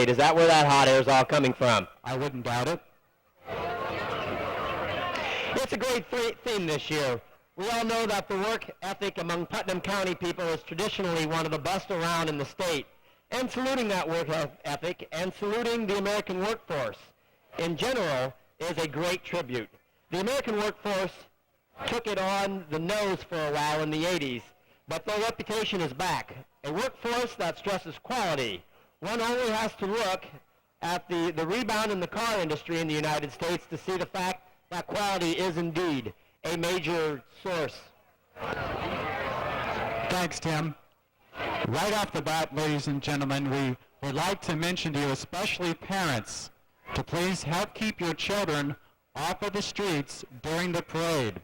parade. Is that where that hot air is all coming from? I wouldn't doubt it. It's a great theme this year. We all know that the work ethic among Putnam County people is traditionally one of the best around in the state. And saluting that work ethic and saluting the American workforce in general is a great tribute. The American workforce took it on the nose for a while in the 80s, but their reputation is back. A workforce that stresses quality. One only has to look at the rebound in the car industry in the United States to see the fact that quality is indeed a major source. Thanks, Tim. Right off the bat, ladies and gentlemen, we would like to mention to you, especially parents, to please help keep your children off of the streets during the parade.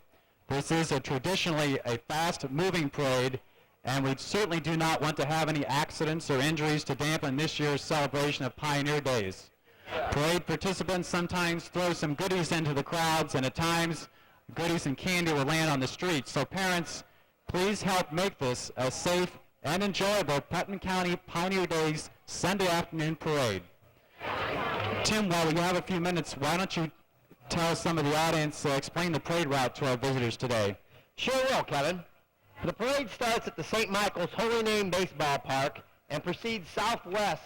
This is traditionally a fast-moving parade, and we certainly do not want to have any accidents or injuries to dampen this year's celebration of Pioneer Days. Parade participants sometimes throw some goodies into the crowds, and at times goodies and candy will land on the streets. So parents, please help make this a safe and enjoyable Putnam County Pioneer Days Sunday afternoon parade. Tim, while we have a few minutes, why don't you tell some of the audience, explain the parade route to our visitors today? Sure will, Kevin. The parade starts at the St. Michael's Holy Name Baseball Park and proceeds southwest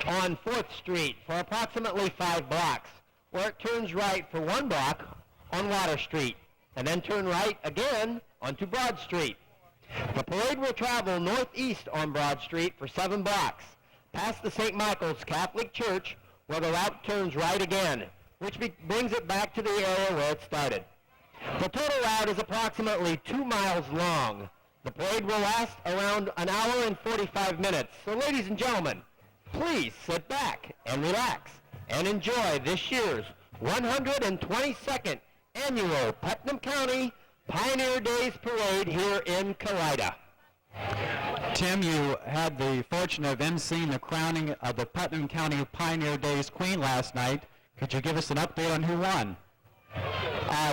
on 4th Street for approximately 5 blocks, where it turns right for 1 block on Water Street, and then turn right again onto Broad Street. The parade will travel northeast on Broad Street for 7 blocks, past the St. Michael's Catholic Church, where the route turns right again, which brings it back to the area where it started. The total route is approximately 2 miles long. The parade will last around an hour and 45 minutes. So ladies and gentlemen, please sit back and relax and enjoy this year's 122nd annual Putnam County Pioneer Days Parade here in Kalida. Tim, you had the fortune of emceeing the crowning of the Putnam County Pioneer Days Queen last night. Could you give us an update on who won?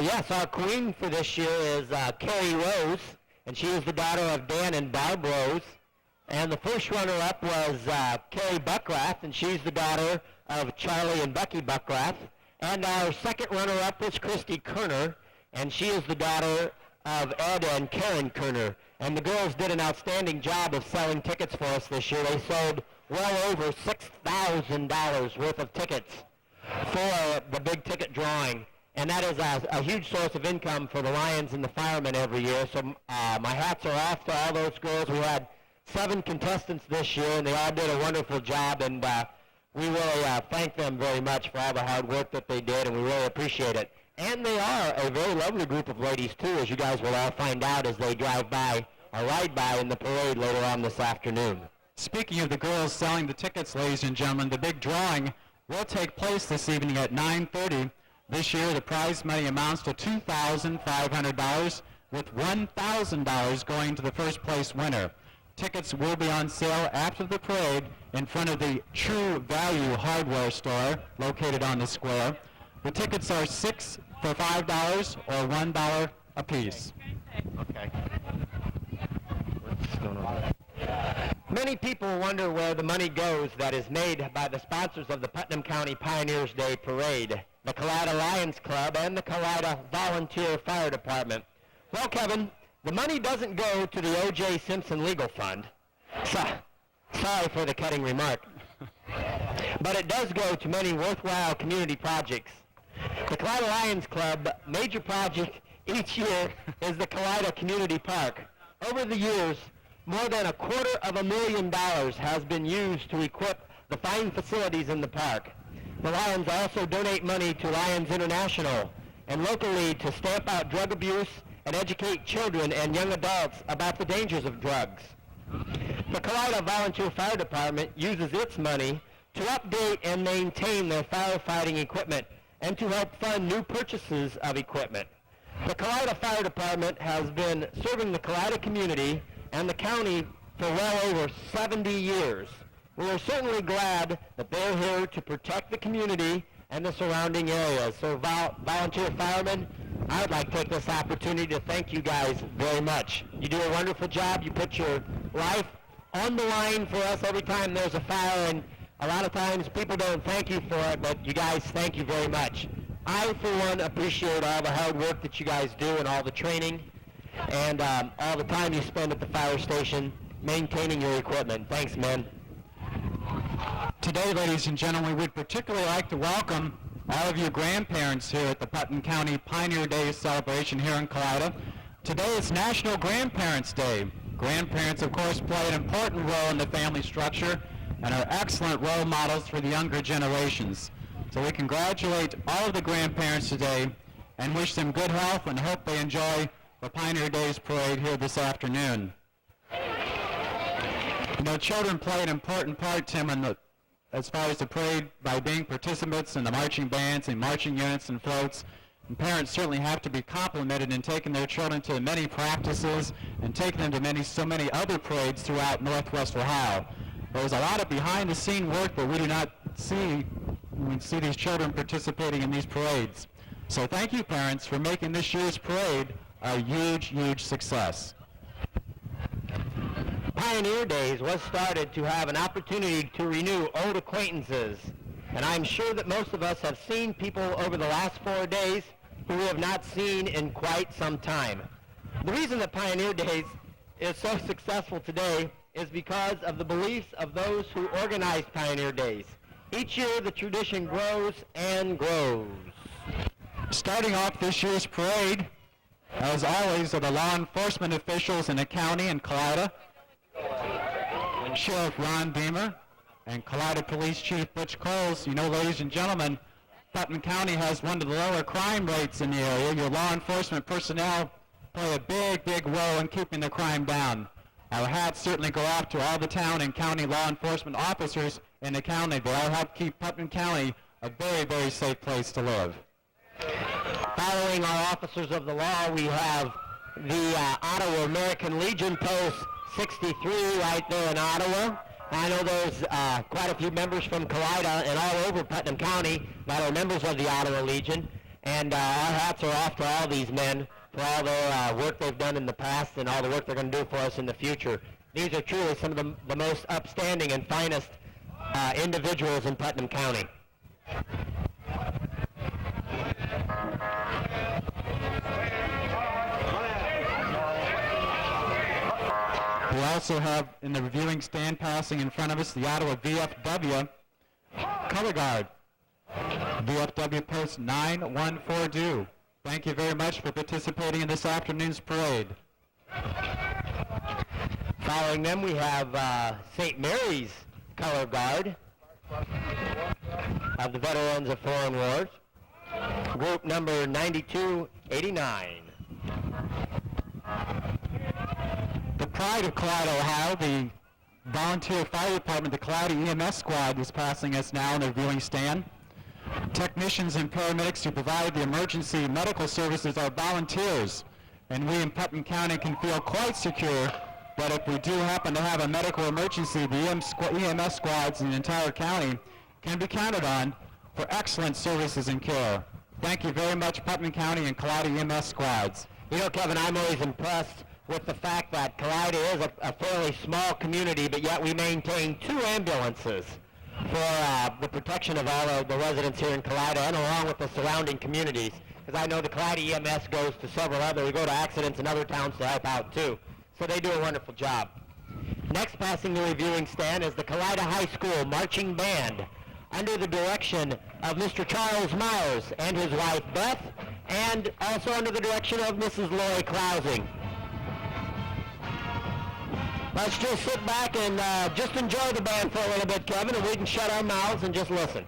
Yes, our queen for this year is Carrie Rose, and she is the daughter of Dan and Barb Rose. And the first runner-up was Carrie Buckrath, and she's the daughter of Charlie and Becky Buckrath. And our second runner-up was Christy Kerner, and she is the daughter of Ed and Karen Kerner. And the girls did an outstanding job of selling tickets for us this year. They sold well over $6,000 worth of tickets for the big ticket drawing. And that is a huge source of income for the Lions and the Firemen every year. So my hats are off to all those girls. We had 7 contestants this year, and they all did a wonderful job. And we really thank them very much for all the hard work that they did, and we really appreciate it. And they are a very lovely group of ladies, too, as you guys will all find out as they drive by or ride by in the parade later on this afternoon. Speaking of the girls selling the tickets, ladies and gentlemen, the big drawing will take place this evening at 9:30. This year, the prize money amounts to $2,500, with $1,000 going to the first place winner. Tickets will be on sale after the parade in front of the True Value Hardware store located on the square. The tickets are 6 for $5 or $1 a piece. Okay. What's going on? Many people wonder where the money goes that is made by the sponsors of the Putnam County Pioneers Day Parade, the Kalida Lions Club and the Kalida Volunteer Fire Department. Well, Kevin, the money doesn't go to the O.J. Simpson Legal Fund. Sorry for the cutting remark. But it does go to many worthwhile community projects. The Kalida Lions Club major project each year is the Kalida Community Park. Over the years, more than $250,000 has been used to equip the fine facilities in the park. The Lions also donate money to Lions International and locally to stamp out drug abuse and educate children and young adults about the dangers of drugs. The Kalida Volunteer Fire Department uses its money to update and maintain their firefighting equipment and to help fund new purchases of equipment. The Kalida Fire Department has been serving the Kalida community and the county for well over 70 years. We are certainly glad that they're here to protect the community and the surrounding areas. So volunteer firemen, I would like to take this opportunity to thank you guys very much. You do a wonderful job. You put your life on the line for us every time there's a fire, and A lot of times people don't thank you for it, but you guys, thank you very much. I, for one, appreciate all the hard work that you guys do and all the training and all the time you spend at the fire station maintaining your equipment. Thanks, men. Today, ladies and gentlemen, we'd particularly like to welcome all of you grandparents here at the Putnam County Pioneer Day celebration here in Kalida. Today is National Grandparents' Day. Grandparents, of course, play an important role in the family structure and are excellent role models for the younger generations. So we congratulate all of the grandparents today and wish them good health and hope they enjoy the Pioneer Days parade here this afternoon. You know, children play an important part, Tim, as far as the parade by being participants in the marching bands and marching units and floats. And parents certainly have to be complimented in taking their children to many practices and taking them to so many other parades throughout Northwest Ohio. There's a lot of behind-the-scene work that we do not see when we see these children participating in these parades. So thank you, parents, for making this year's parade a huge, huge success. Pioneer Days was started to have an opportunity to renew old acquaintances, and I'm sure that most of us have seen people over the last 4 days who we have not seen in quite some time. The reason that Pioneer Days is so successful today is because of the beliefs of those who organized Pioneer Days. Each year the tradition grows and grows. Starting off this year's parade, as always, are the law enforcement officials in the county and Kalida, Sheriff Ron Beamer and Kalida Police Chief Butch Coles. You know, ladies and gentlemen, Putnam County has one of the lower crime rates in the area. Your law enforcement personnel play a big, big role in keeping the crime down. Our hats certainly go off to all the town and county law enforcement officers in the county. They all help keep Putnam County a very, very safe place to live. Following our officers of the law, we have the Ottawa American Legion Post 63 right there in Ottawa. I know there's quite a few members from Kalida and all over Putnam County that are members of the Ottawa Legion, and our hats are off to all these men for all their work they've done in the past and all the work they're going to do for us in the future. These are truly some of the most upstanding and finest individuals in Putnam County. We also have in the reviewing stand passing in front of us the Ottawa VFW color guard. VFW Post 914 Thank you very much for participating in this afternoon's parade. Following them, we have St. Mary's color guard of the Veterans of Foreign Wars, group number 9289. The pride of Kalida, Ohio, the volunteer fire department, the Kalida EMS squad, is passing us now in the viewing stand. Technicians and paramedics who provide the emergency medical services are volunteers, and we in Putnam County can feel quite secure that if we do happen to have a medical emergency, the EMS squads in the entire county can be counted on for excellent services and care. Thank you very much, Putnam County and Kalida EMS squads. You know, Kevin, I'm always impressed with the fact that Kalida is a fairly small community, but yet we maintain 2 ambulances for the protection of all of the residents here in Kalida and along with the surrounding communities. Because I know the Kalida EMS goes to several we go to accidents in other towns to help out too. So they do a wonderful job. Next passing the reviewing stand is the Kalida High School Marching Band under the direction of Mr. Charles Myers and his wife Beth, and also under the direction of Mrs. Lori Clousing. Let's just sit back and just enjoy the band for a little bit, Kevin, and we can shut our mouths and just listen.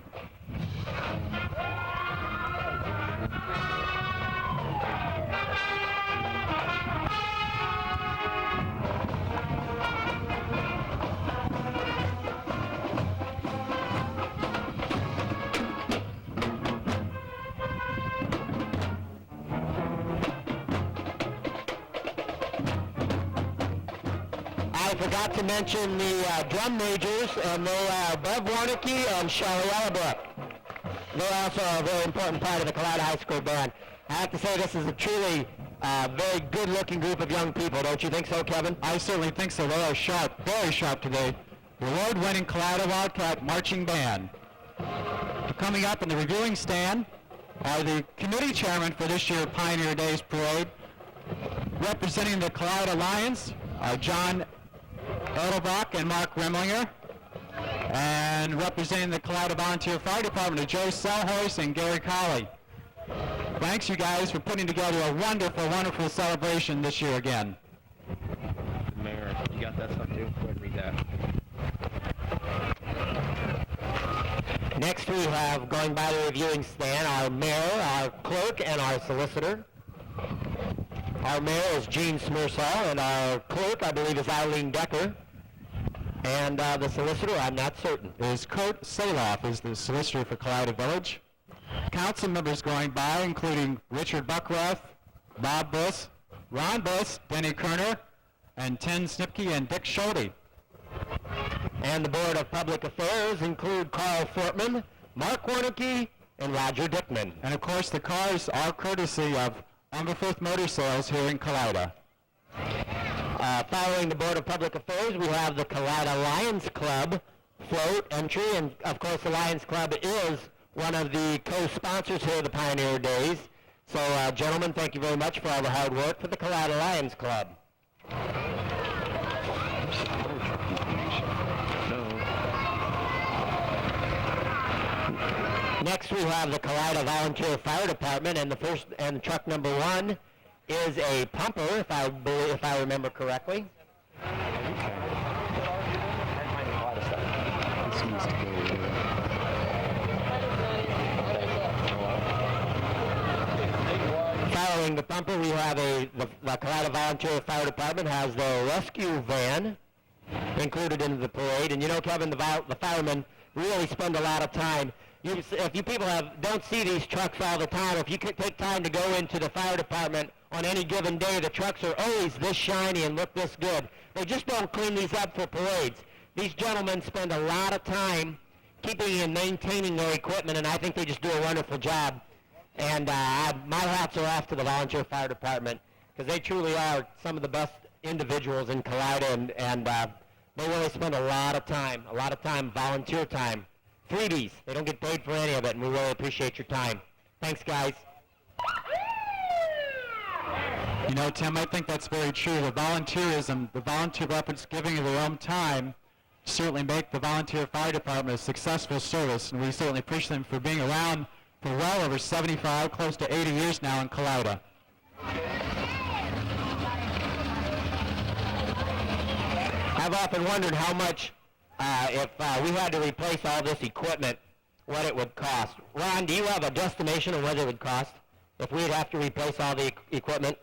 I forgot to mention the drum majors, and they are Bev Warnicki and Shelley Ellabrook. They're also a very important part of the Kalida High School band. I have to say this is a truly very good-looking group of young people. Don't you think so, Kevin? I certainly think so. They are sharp, very sharp today. the award-winning Kalida Wildcat Marching Band. Coming up in the reviewing stand are the committee chairman for this year's Pioneer Days Parade. Representing the Kalida Lions are John Edelbach and Mark Remlinger. And representing the Kalida Volunteer Fire Department are Joe Selhorst and Gary Colley. Thanks, you guys, for putting together a wonderful, wonderful celebration this year again. Mayor, you got that stuff too? Go ahead and read that. Next we have, going by the reviewing stand, our mayor, our clerk, and our solicitor. Our mayor is Gene Smearsall, and our clerk, I believe, is Eileen Decker. And the solicitor, I'm not certain. Is Kurt Saloff, is the solicitor for Kalida Village. Council members going by, including Richard Buckroth, Bob Buss, Ron Buss, Denny Kerner, and Tim Snipke and Dick Schulte. And the Board of Public Affairs include Carl Fortman, Mark Warnicke, and Roger Dickman. And of course, the cars are courtesy of Umberfirth Motor Sales here in Kalida. Following the Board of Public Affairs, we have the Kalida Lions Club float entry, and of course the Lions Club is one of the co-sponsors here of the Pioneer Days. So gentlemen, thank you very much for all the hard work for the Kalida Lions Club. Next we have the Kalida Volunteer Fire Department, and truck number 1 is a pumper, if I remember correctly. Following the pumper, we have the Kalida Volunteer Fire Department has the rescue van included in the parade. And you know, Kevin, the firemen really spend a lot of time. If you people don't see these trucks all the time, if you could take time to go into the fire department on any given day, the trucks are always this shiny and look this good. They just don't clean these up for parades. These gentlemen spend a lot of time keeping and maintaining their equipment, and I think they just do a wonderful job. And my hats are off to the volunteer fire department, because they truly are some of the best individuals in Kalida, and they really spend a lot of time, volunteer time. Freebies. They don't get paid for any of it, and we really appreciate your time. Thanks, guys. You know, Tim, I think that's very true. The volunteerism, the volunteer efforts giving of their own time certainly make the volunteer fire department a successful service, and we certainly appreciate them for being around for well over 75, close to 80 years now in Kalida. I've often wondered how much, if we had to replace all this equipment, what it would cost. Ron, do you have a guesstimation of what it would cost if we'd have to replace all the equipment?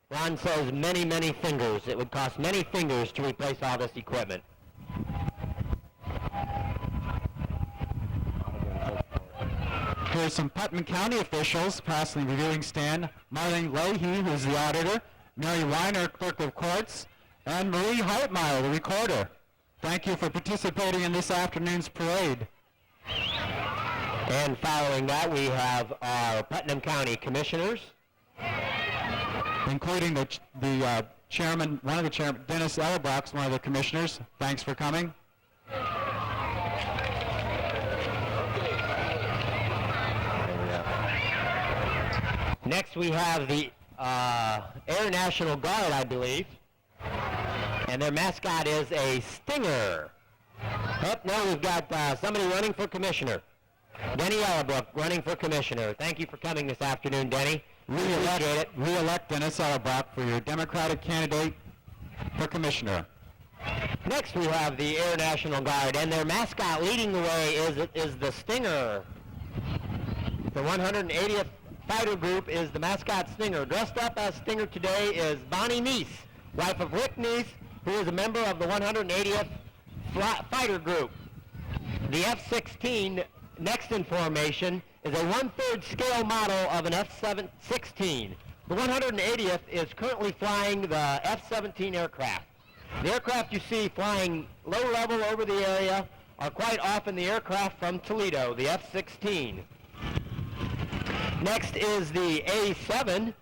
Ron says many, many fingers. It would cost many fingers to replace all this equipment. Here's some Putnam County officials passing the reviewing stand. Marlene Leahy, who's the auditor, Mary Weiner, clerk of courts, and Marie Hartmeyer, the recorder. Thank you for participating in this afternoon's parade. And following that, we have our Putnam County commissioners, including the chairman, one of the chairman, Dennis Ellerbach, one of the commissioners. Thanks for coming. Next, we have the Air National Guard, I believe, and their mascot is a stinger. Now we've got somebody running for commissioner. Denny Ellerbrook running for commissioner. Thank you for coming this afternoon, Denny. Re-elect Dennis Ellerbach for your Democratic candidate for commissioner. Next, we have the Air National Guard, and their mascot leading the way is the Stinger. The 180th Fighter Group is the mascot Stinger. Dressed up as Stinger today is Bonnie Neese, wife of Rick Neese, who is a member of the 180th Fighter Group. The F-16, next in formation, is a 1/3 scale model of an F-16. The 180th is currently flying the F-17 aircraft. The aircraft you see flying low level over the area are quite often the aircraft from Toledo, the F-16. Next is the A-7.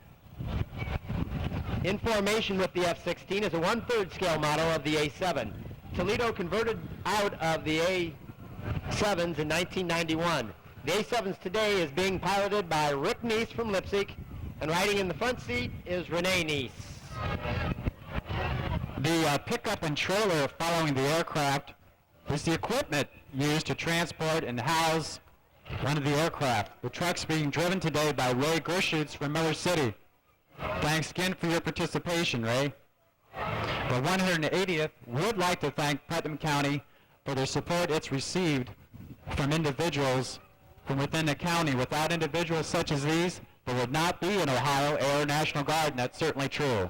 In formation with the F-16 is a 1/3 scale model of the A-7. Toledo converted out of the A7s in 1991. The A7s today is being piloted by Rick Neese from Leipzig, and riding in the front seat is Renee Neese. The pickup and trailer following the aircraft is the equipment used to transport and house one of the aircraft. The truck's being driven today by Ray Gershutz from Miller City. Thanks again for your participation, Ray. The 180th would like to thank Putnam County for the support it's received from individuals from within the county. Without individuals such as these, there would not be an Ohio Air National Guard, and that's certainly true.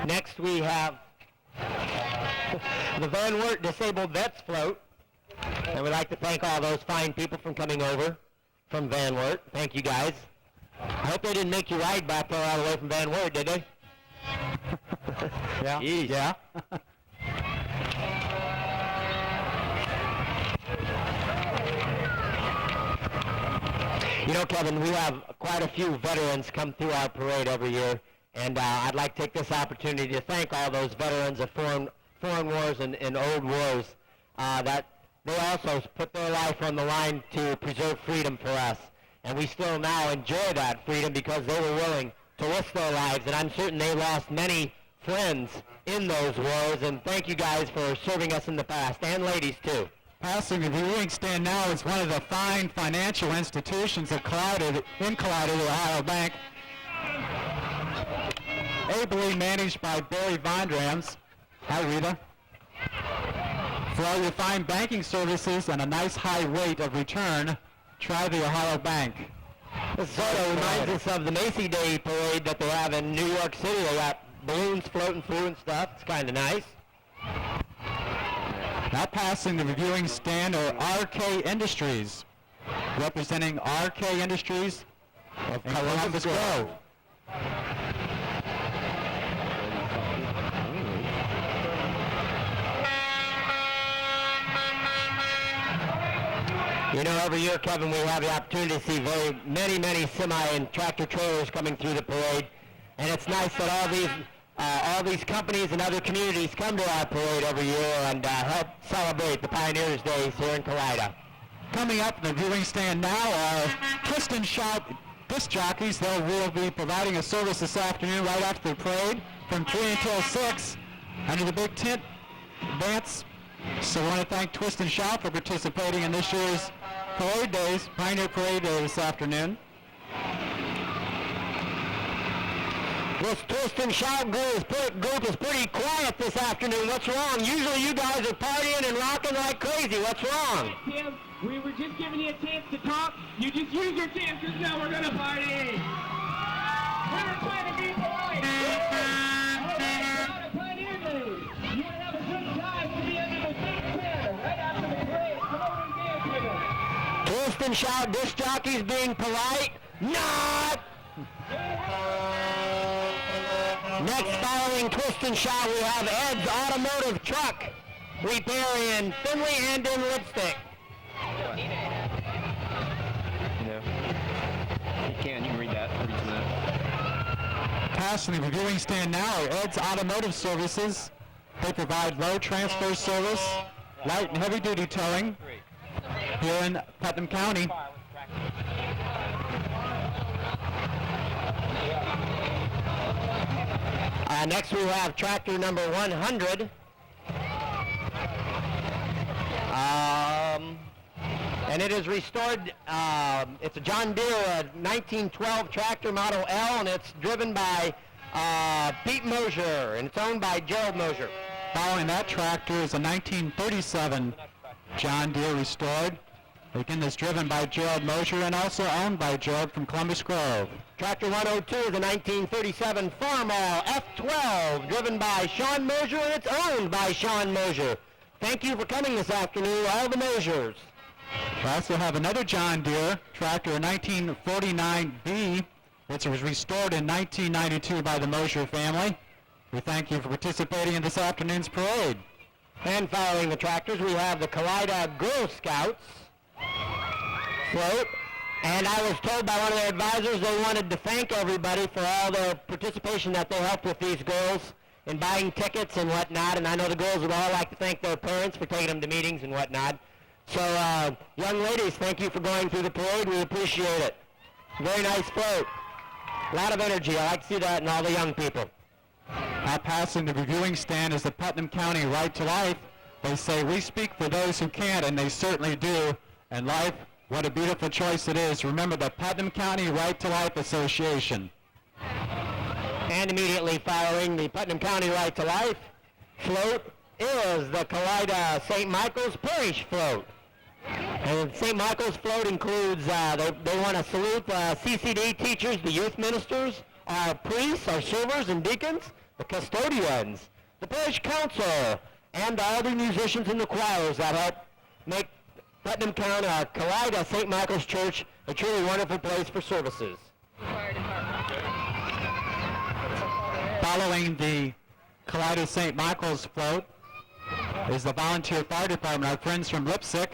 Next we have the Van Wert Disabled Vets Float. And we'd like to thank all those fine people from coming over from Van Wert. Thank you guys. I hope they didn't make you ride back there all the way from Van Wert, did they? Yeah. Jeez. Yeah. You know, Kevin, we have quite a few veterans come through our parade every year, and I'd like to take this opportunity to thank all those veterans of foreign wars and old wars that they also put their life on the line to preserve freedom for us. And we still now enjoy that freedom because they were willing to risk their lives, and I'm certain they lost many friends in those wars, and thank you guys for serving us in the past, and ladies too. Passing the viewing stand now is one of the fine financial institutions of Kalida, the Ohio Bank, ably managed by Barry Vondrams. Hi, Rita. For all your fine banking services and a nice high rate of return, try the Ohio Bank. This sort of reminds us of the Macy Day parade that they have in New York City. They got balloons floating through and stuff. It's kind of nice. Now passing the reviewing stand are RK Industries, representing RK Industries of Columbus Grove. You know, every year, Kevin, we have the opportunity to see many semi and tractor trailers coming through the parade, and it's nice that all these companies and other communities come to our parade every year and help celebrate the Pioneers' Days here in Kalida. Coming up in the viewing stand now are Twist and Shout disc jockeys. They will be providing a service this afternoon right after the parade from 3 until 6 under the big tent dance. So I want to thank Twist and Shout for participating in this year's Parade Days, Pioneer Parade Day this afternoon. This Twist and Shout group is pretty quiet this afternoon. What's wrong? Usually you guys are partying and rocking like crazy. What's wrong? Tim, we were just giving you a chance to talk. You just used your chance because now we're going to party. We were trying to be polite. All right, proud of Pioneer Days. You want to have a good time to be under the big tent right after the parade. Come over and dance with us. Twist and Shout disc jockeys being polite? Not! Next, following Twist and Shout, we have Ed's Automotive Truck Repair in Finley and in Lipstick. You can read that. Read some of that. Passing the reviewing stand now are Ed's Automotive Services. They provide load transfer service, light and heavy duty towing here in Putnam County. Next we have tractor number 100. And it is restored, it's a John Deere 1912 tractor model L, and it's driven by Pete Mosier, and it's owned by Gerald Mosier. Following that tractor is a 1937 John Deere restored. Again, that's driven by Gerald Mosier and also owned by Gerald from Columbus Grove. Tractor 102 is a 1937 Farmall F12, driven by Sean Mosier, and it's owned by Sean Mosier. Thank you for coming this afternoon, all the Mosiers. We also have another John Deere tractor, a 1949B. It was restored in 1992 by the Mosier family. We thank you for participating in this afternoon's parade. And following the tractors, we have the Kalida Girl Scouts float. And I was told by one of their advisors they wanted to thank everybody for all their participation that they helped with these girls. in buying tickets and whatnot, and I know the girls would all like to thank their parents for taking them to meetings and whatnot. So, young ladies, thank you for going through the parade. We appreciate it. Very nice float. A lot of energy. I like to see that in all the young people. Now passing the reviewing stand is the Putnam County Right to Life. They say we speak for those who can't, and they certainly do. And life, what a beautiful choice it is. Remember the Putnam County Right to Life Association. And immediately following the Putnam County Right to Life float is the Kalida St. Michael's Parish float. And St. Michael's float includes, they want to salute CCD teachers, the youth ministers, our priests, our servers and deacons, the custodians, the parish council, and all the musicians in the choirs that help make Putnam County, Kalida St. Michael's Church, a truly wonderful place for services. Following the Kalida St. Michael's float is the Volunteer Fire Department, our friends from Lipsick.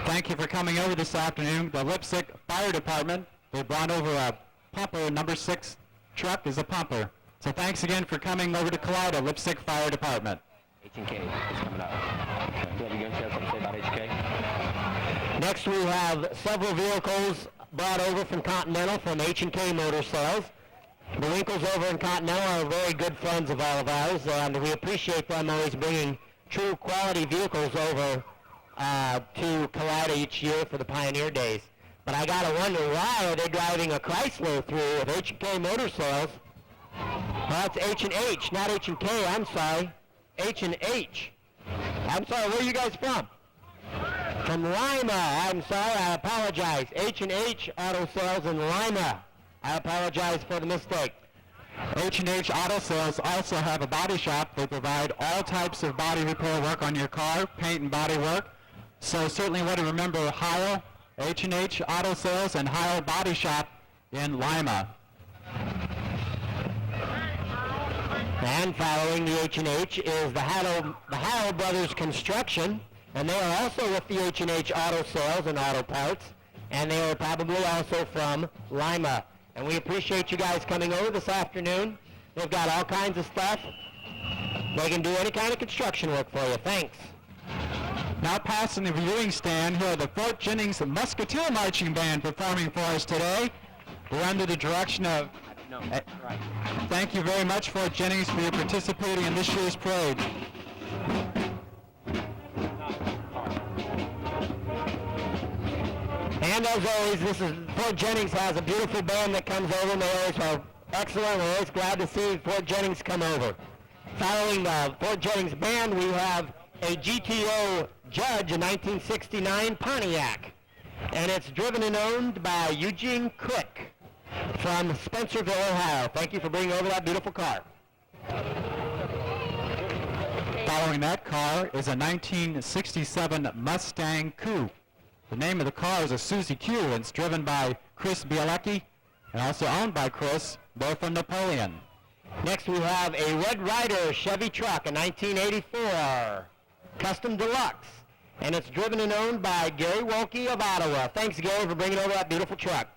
Thank you for coming over this afternoon. The Lipsick Fire Department, they brought over a pumper, number 6 truck is a pumper. So thanks again for coming over to Kalida, Lipsick Fire Department. H&K is coming up. Okay. You going to have something to say about H&K? Next we have several vehicles brought over from Continental from H&K Motor Sales. The Winkles over in Continental are very good friends of all of ours, and we appreciate them always bringing true quality vehicles over to Kalida each year for the Pioneer Days. But I gotta wonder, why are they driving a Chrysler through with H&K Motor Sales? Well, it's H&H, not H&K, I'm sorry. H&H. I'm sorry, where are you guys from? From Lima. I'm sorry, I apologize. H&H Auto Sales in Lima. I apologize for the mistake. H&H Auto Sales also have a body shop. They provide all types of body repair work on your car, paint and body work. So certainly want to remember Heil, H&H Auto Sales, and Heil Body Shop in Lima. And following the H&H is the Heil Brothers Construction, and they are also with the H&H Auto Sales and Auto Parts, and they are probably also from Lima. And we appreciate you guys coming over this afternoon. They've got all kinds of stuff. They can do any kind of construction work for you. Thanks. Now passing the viewing stand, here are the Fort Jennings Musketeer Marching Band performing for us today. We're under the direction of... No, right. Thank you very much, Fort Jennings, for your participating in this year's parade. And as always, Fort Jennings has a beautiful band that comes over, and they always are excellent. We're always glad to see Fort Jennings come over. Following the Fort Jennings band, we have a GTO Judge, a 1969 Pontiac, and it's driven and owned by Eugene Crick from Spencerville, Ohio. Thank you for bringing over that beautiful car. Following that car is a 1967 Mustang Coupe. The name of the car is a Suzy Q, and it's driven by Chris Bielecki and also owned by Chris, both from Napoleon. Next we have a Red Ryder Chevy truck, a 1984 Custom Deluxe, and it's driven and owned by Gary Wolke of Ottawa. Thanks, Gary, for bringing over that beautiful truck.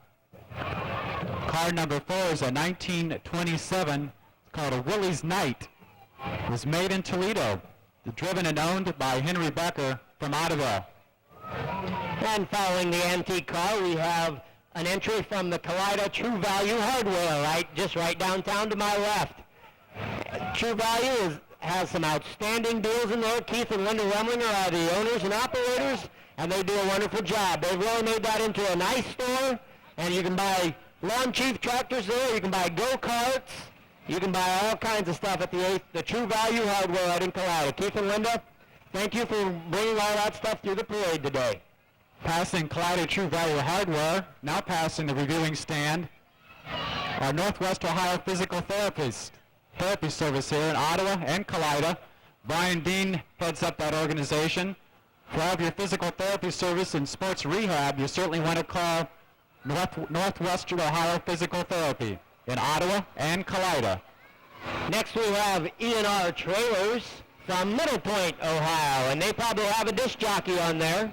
Car number 4 is a 1927, it's called a Willie's Knight. It was made in Toledo, driven and owned by Henry Becker from Ottawa. And following the antique car, we have an entry from the Kalida True Value Hardware, just right downtown to my left. True Value has some outstanding deals in there. Keith and Linda Remlinger are the owners and operators, and they do a wonderful job. They've really made that into a nice store, and you can buy Lawn Chief tractors there. You can buy go-karts. You can buy all kinds of stuff at the True Value Hardware right in Kalida. Keith and Linda, thank you for bringing all that stuff through the parade today. Passing Kalida True Value Hardware, now passing the reviewing stand, our Northwest Ohio Physical Therapy Service here in Ottawa and Kalida. Brian Dean heads up that organization. For all of your physical therapy service and sports rehab, you certainly want to call Northwestern Ohio Physical Therapy in Ottawa and Kalida. Next we have E&R Trailers from Middle Point, Ohio, and they probably have a disc jockey on there.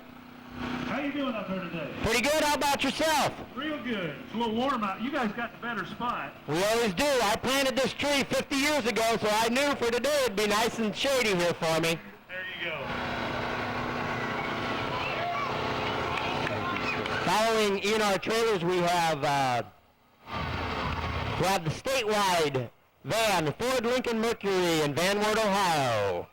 How you you doing up there today? Pretty good. How about yourself? Real good. It's a little warm out. You guys got the better spot. We always do. I planted this tree 50 years ago, so I knew for today it'd be nice and shady here for me. There you go. Following in our trailers, we have the statewide van, Ford Lincoln Mercury in Van Wert, Ohio.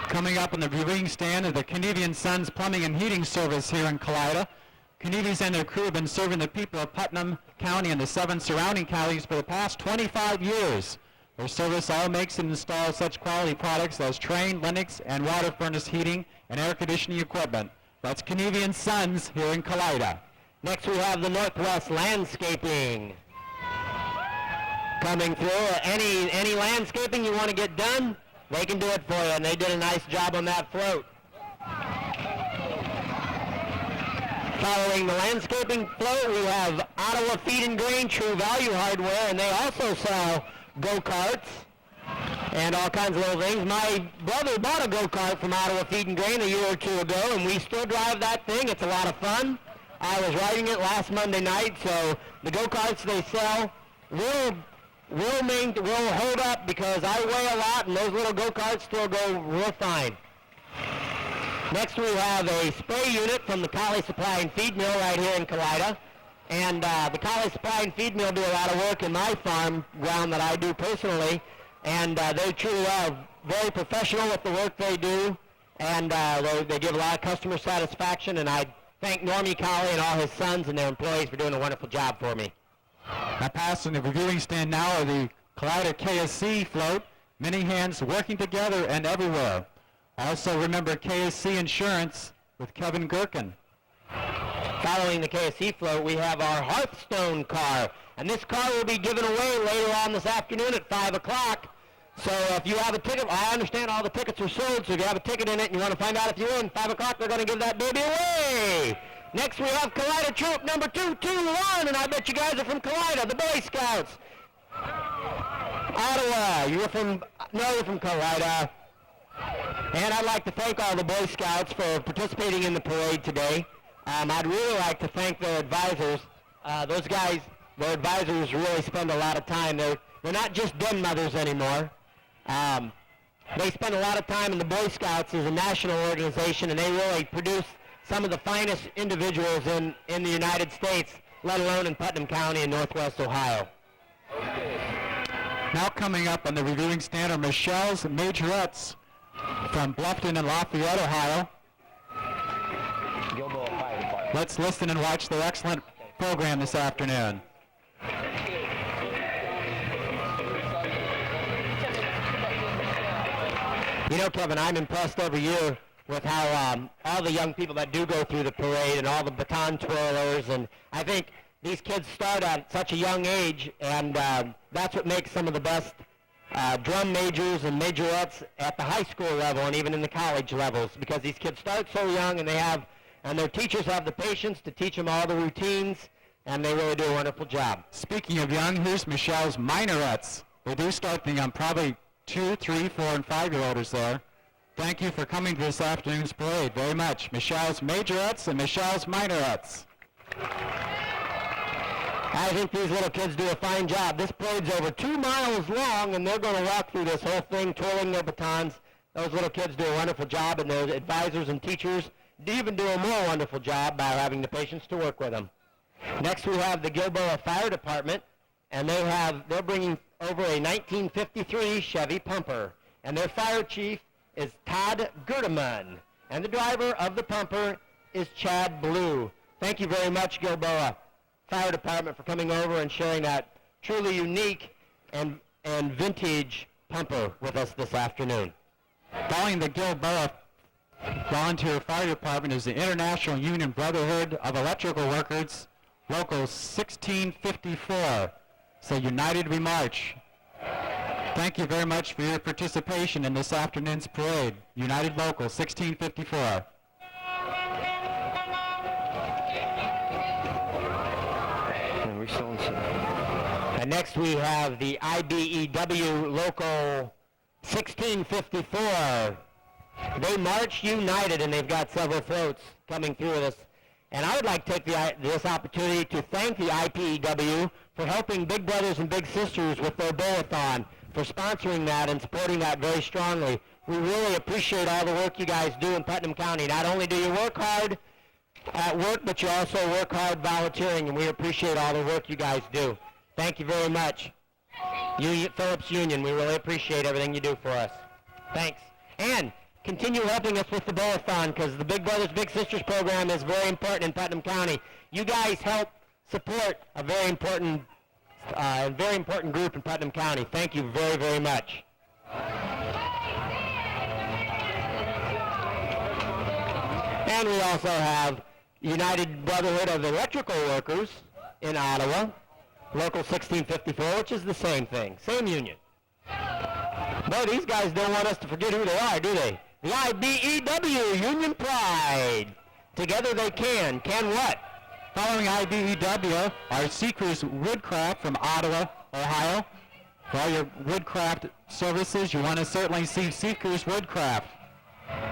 Coming up on the viewing stand of the Canadian Sons Plumbing and Heating Service here in Kalida. Canadians and their crew have been serving the people of Putnam County and the 7 surrounding counties for the past 25 years. Their service all makes and installs such quality products as Trane, Lennox, and water furnace heating and air conditioning equipment. That's Canadian Sons here in Kalida. Next we have the Northwest Landscaping. Coming through. Any landscaping you want to get done, they can do it for you, and they did a nice job on that float. Following the landscaping float, we have Ottawa Feed and Grain True Value Hardware, and they also sell go-karts and all kinds of little things. My brother bought a go-kart from Ottawa Feed and Grain a year or two ago, and we still drive that thing. It's a lot of fun. I was riding it last Monday night, so the go-karts they sell will hold up because I weigh a lot, and those little go-karts still go real fine. Next we have a spray unit from the Collie Supply and Feed Mill right here in Kalida. And the Collie Supply and Feed Mill do a lot of work in my farm ground that I do personally. And they truly are very professional with the work they do. And they give a lot of customer satisfaction. And I thank Normie Collie and all his sons and their employees for doing a wonderful job for me. Now passing the reviewing stand now are the Kalida KSC float. Many hands working together and everywhere. Also remember KSC Insurance with Kevin Gherkin. Following the KSC float, we have our Hearthstone car. And this car will be given away later on this afternoon at 5 o'clock. So if you have a ticket, I understand all the tickets are sold, so if you have a ticket in it and you want to find out if you win, 5 o'clock, they're going to give that baby away. Next we have Kalida Troop number 221, and I bet you guys are from Kalida, the Boy Scouts. Ottawa, you're from Kalida. And I'd like to thank all the Boy Scouts for participating in the parade today. I'd really like to thank their advisors. Those guys, their advisors really spend a lot of time. They're not just den mothers anymore. They spend a lot of time in the Boy Scouts as a national organization, and they really produce some of the finest individuals in the United States, let alone in Putnam County and Northwest Ohio. Now coming up on the reviewing stand are Michelle's Majorettes from Bluffton and Lafayette, Ohio. Let's listen and watch their excellent program this afternoon. You know, Kevin, I'm impressed every year with how all the young people that do go through the parade and all the baton twirlers, and I think these kids start at such a young age, and that's what makes some of the best drum majors and majorettes at the high school level and even in the college levels, because these kids start so young, and their teachers have the patience to teach them all the routines, and they really do a wonderful job. Speaking of young, here's Michelle's Minorettes. They do start the young, probably 2, 3, 4, and 5-year-olders there. Thank you for coming to this afternoon's parade very much. Michelle's Majorettes and Michelle's Minorettes. I think these little kids do a fine job. This parade's over 2 miles long, and they're going to walk through this whole thing twirling their batons. Those little kids do a wonderful job, and their advisors and teachers even do a more wonderful job by having the patience to work with them. Next we have the Gilboa Fire Department, and they're bringing over a 1953 Chevy pumper, and their fire chief is Todd Gerdeman, and the driver of the pumper is Chad Blue. Thank you very much, Gilboa Fire Department, for coming over and sharing that truly unique and vintage pumper with us this afternoon. Following the Gilboa Volunteer Fire Department is the International Union Brotherhood of Electrical Workers, Local 1654. So united we march. Thank you very much for your participation in this afternoon's parade. United Local 1654. And we're still in And next we have the IBEW Local 1654. They march united, and they've got several floats coming through this And I would like to take this opportunity to thank the IPEW for helping Big Brothers and Big Sisters with their bowl-a-thon, for sponsoring that and supporting that very strongly. We really appreciate all the work you guys do in Putnam County. Not only do you work hard at work, but you also work hard volunteering, and we appreciate all the work you guys do. Thank you very much. Phillips Union, we really appreciate everything you do for us. Thanks. And continue helping us with the bowl-a-thon, because the Big Brothers Big Sisters program is very important in Putnam County. You guys help support a very important group in Putnam County. Thank you very, very much. And we also have United Brotherhood of Electrical Workers in Ottawa, Local 1654, which is the same thing, same union. Boy, these guys don't want us to forget who they are, do they? The IBEW, Union Pride. Together they can. Can what? Following IBEW are Seekers Woodcraft from Ottawa, Ohio. For all your woodcraft services, you want to certainly see Seekers Woodcraft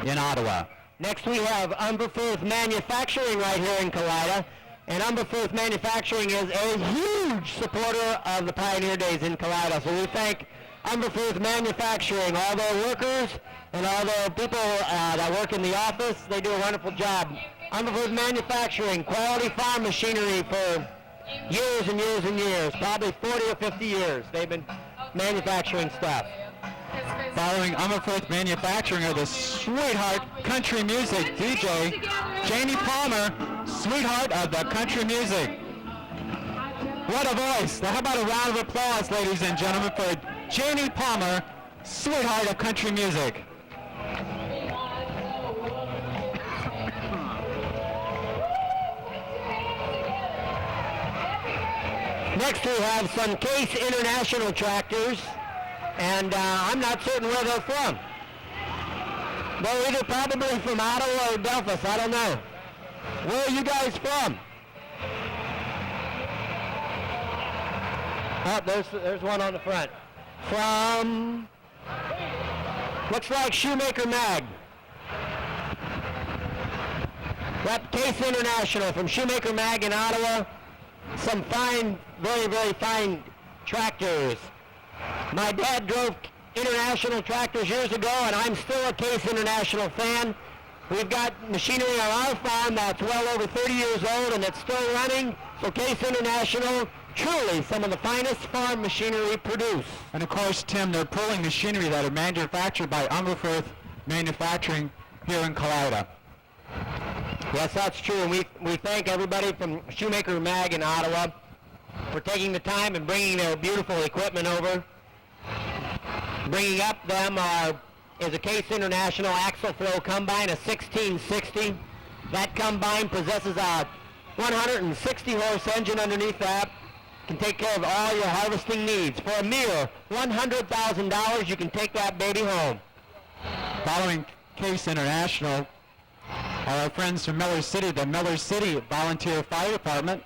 in Ottawa. Next we have Umberfirth Manufacturing right here in Kalida. And Umberfirth Manufacturing is a huge supporter of the Pioneer Days in Kalida. So we thank Umberfirth Manufacturing, all their workers and all the people that work in the office. They do a wonderful job. Umberfirth Manufacturing, quality farm machinery for years and years and years, probably 40 or 50 years. They've been manufacturing stuff. Following Umberfirth Manufacturing are the Sweetheart Country Music DJ, Janie Palmer, Sweetheart of the Country Music. What a voice. Now how about a round of applause, ladies and gentlemen, for Janie Palmer, Sweetheart of Country Music. Next we have some Case International tractors, and I'm not certain where they're from. They're either probably from Ottawa or Belfast, I don't know. Where are you guys from? Oh, there's one on the front. From, looks like Shoemaker Mag. That Case International from Shoemaker Mag in Ottawa. Some fine, very, very fine tractors. My dad drove International tractors years ago, and I'm still a Case International fan. We've got machinery on our farm that's well over 30 years old, and it's still running. So Case International, truly some of the finest farm machinery produced. And of course, Tim, they're pulling machinery that are manufactured by Umberfirth Manufacturing here in Kalida. Yes, that's true, and we thank everybody from Shoemaker Mag in Ottawa for taking the time and bringing their beautiful equipment over. Bringing up them is a Case International Axle Flow Combine, a 1660. That combine possesses a 160-horse engine underneath that. Can take care of all your harvesting needs. For a mere $100,000, you can take that baby home. Following Case International are our friends from Miller City, the Miller City Volunteer Fire Department.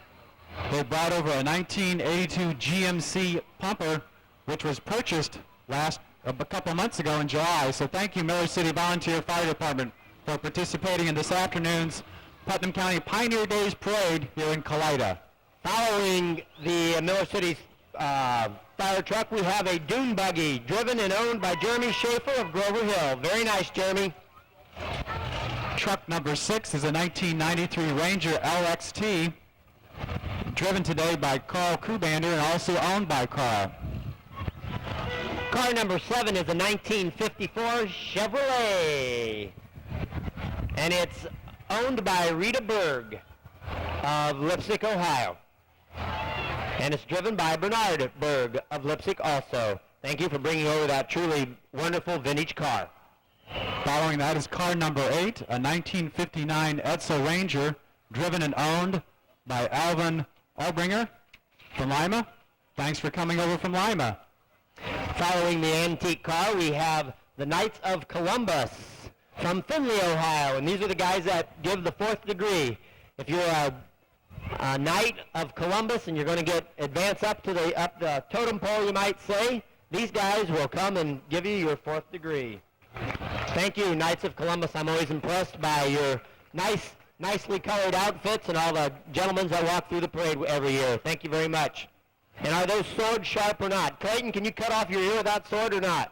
They brought over a 1982 GMC pumper, which was purchased a couple months ago in July. So thank you, Miller City Volunteer Fire Department, for participating in this afternoon's Putnam County Pioneer Days Parade here in Kalida. Following the Miller City fire truck, we have a dune buggy driven and owned by Jeremy Schaefer of Grover Hill. Very nice, Jeremy. Truck number 6 is a 1993 Ranger LXT, driven today by Carl Kubander and also owned by Carl. Car number 7 is a 1954 Chevrolet, and it's owned by Rita Berg of Lipsick, Ohio. And it's driven by Bernard Berg of Lipsick also. Thank you for bringing over that truly wonderful vintage car. Following that is car number 8, a 1959 Edsel Ranger, driven and owned by Alvin Albringer from Lima. Thanks for coming over from Lima. Following the antique car, we have the Knights of Columbus from Findlay, Ohio. And these are the guys that give the 4th degree. If you're a Knight of Columbus and you're going to get advance up the totem pole, you might say, these guys will come and give you your 4th degree. Thank you, Knights of Columbus. I'm always impressed by your nice nicely colored outfits and all the gentlemen that walk through the parade every year. Thank you very much. And are those swords sharp or not? Clayton, can you cut off your ear with that sword or not?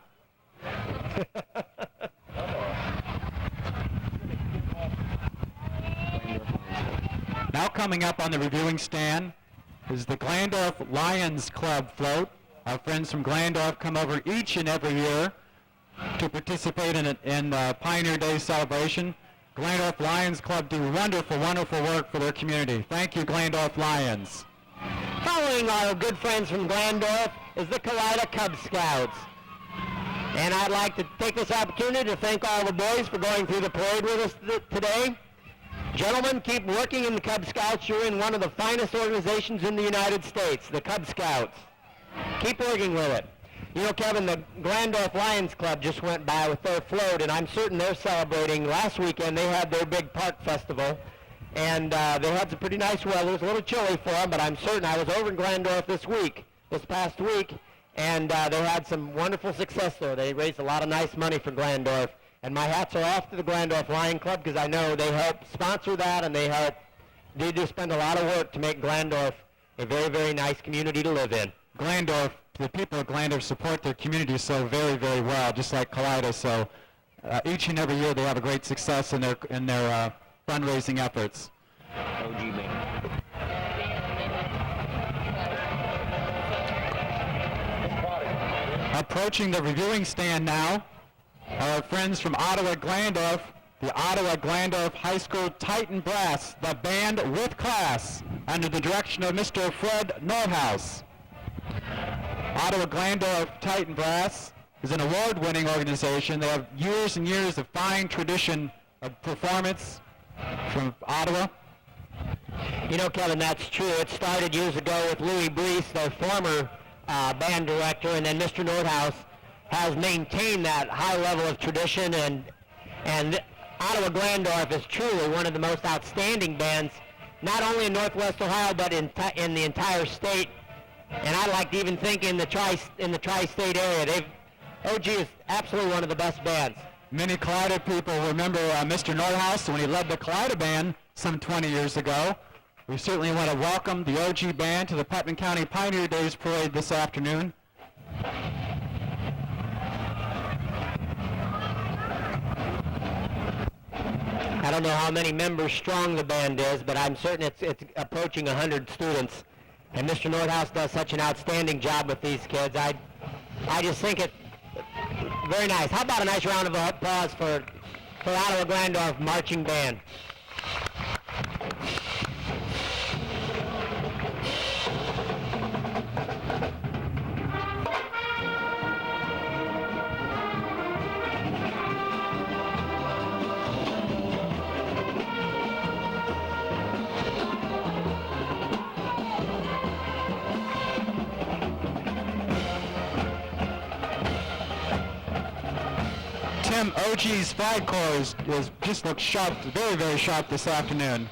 Now coming up on the reviewing stand is the Glandorf Lions Club float. Our friends from Glandorf come over each and every year to participate in the Pioneer Day celebration. Glandorf Lions Club do wonderful, wonderful work for their community. Thank you, Glandorf Lions. Following our good friends from Glandorf is the Kalida Cub Scouts. And I'd like to take this opportunity to thank all the boys for going through the parade with us today. Gentlemen, keep working in the Cub Scouts. You're in one of the finest organizations in the United States, the Cub Scouts. Keep working with it. You know, Kevin, the Glandorf Lions Club just went by with their float, and I'm certain they're celebrating. Last weekend, they had their big park festival, and they had some pretty nice weather. It was a little chilly for them, but I'm certain I was over in Glandorf this past week, and they had some wonderful success there. They raised a lot of nice money for Glandorf, and my hats are off to the Glandorf Lion Club because I know they help sponsor that, and they do spend a lot of work to make Glandorf a very, very nice community to live in. Glandorf, the people of Glandorf support their community so very, very well, just like Kalida. So each and every year they have a great success in their fundraising efforts. OG band. Approaching the reviewing stand now are our friends from Ottawa Glandorf, the Ottawa Glandorf High School Titan Brass, the band with class, under the direction of Mr. Fred Nordhaus. Ottawa Glandorf Titan Brass is an award-winning organization. They have years and years of fine tradition of performance from Ottawa. You know, Kevin, that's true. It started years ago with Louis Brees, their former band director, and then Mr. Nordhaus has maintained that high level of tradition, and Ottawa Glandorf is truly one of the most outstanding bands, not only in Northwest Ohio, but in the entire state. And I like to even think in the tri-state area. OG is absolutely one of the best bands. Many Kalida people remember Mr. Nordhaus when he led the Kalida band some 20 years ago. We certainly want to welcome the OG band to the Putnam County Pioneer Days Parade this afternoon. I don't know how many members strong the band is, but I'm certain it's approaching 100 students. And Mr. Nordhaus does such an outstanding job with these kids. I just think it very nice. How about a nice round of applause for Ottawa Glandorf Marching Band? Tim, OG's flag corps is just looks sharp, very, very sharp this afternoon.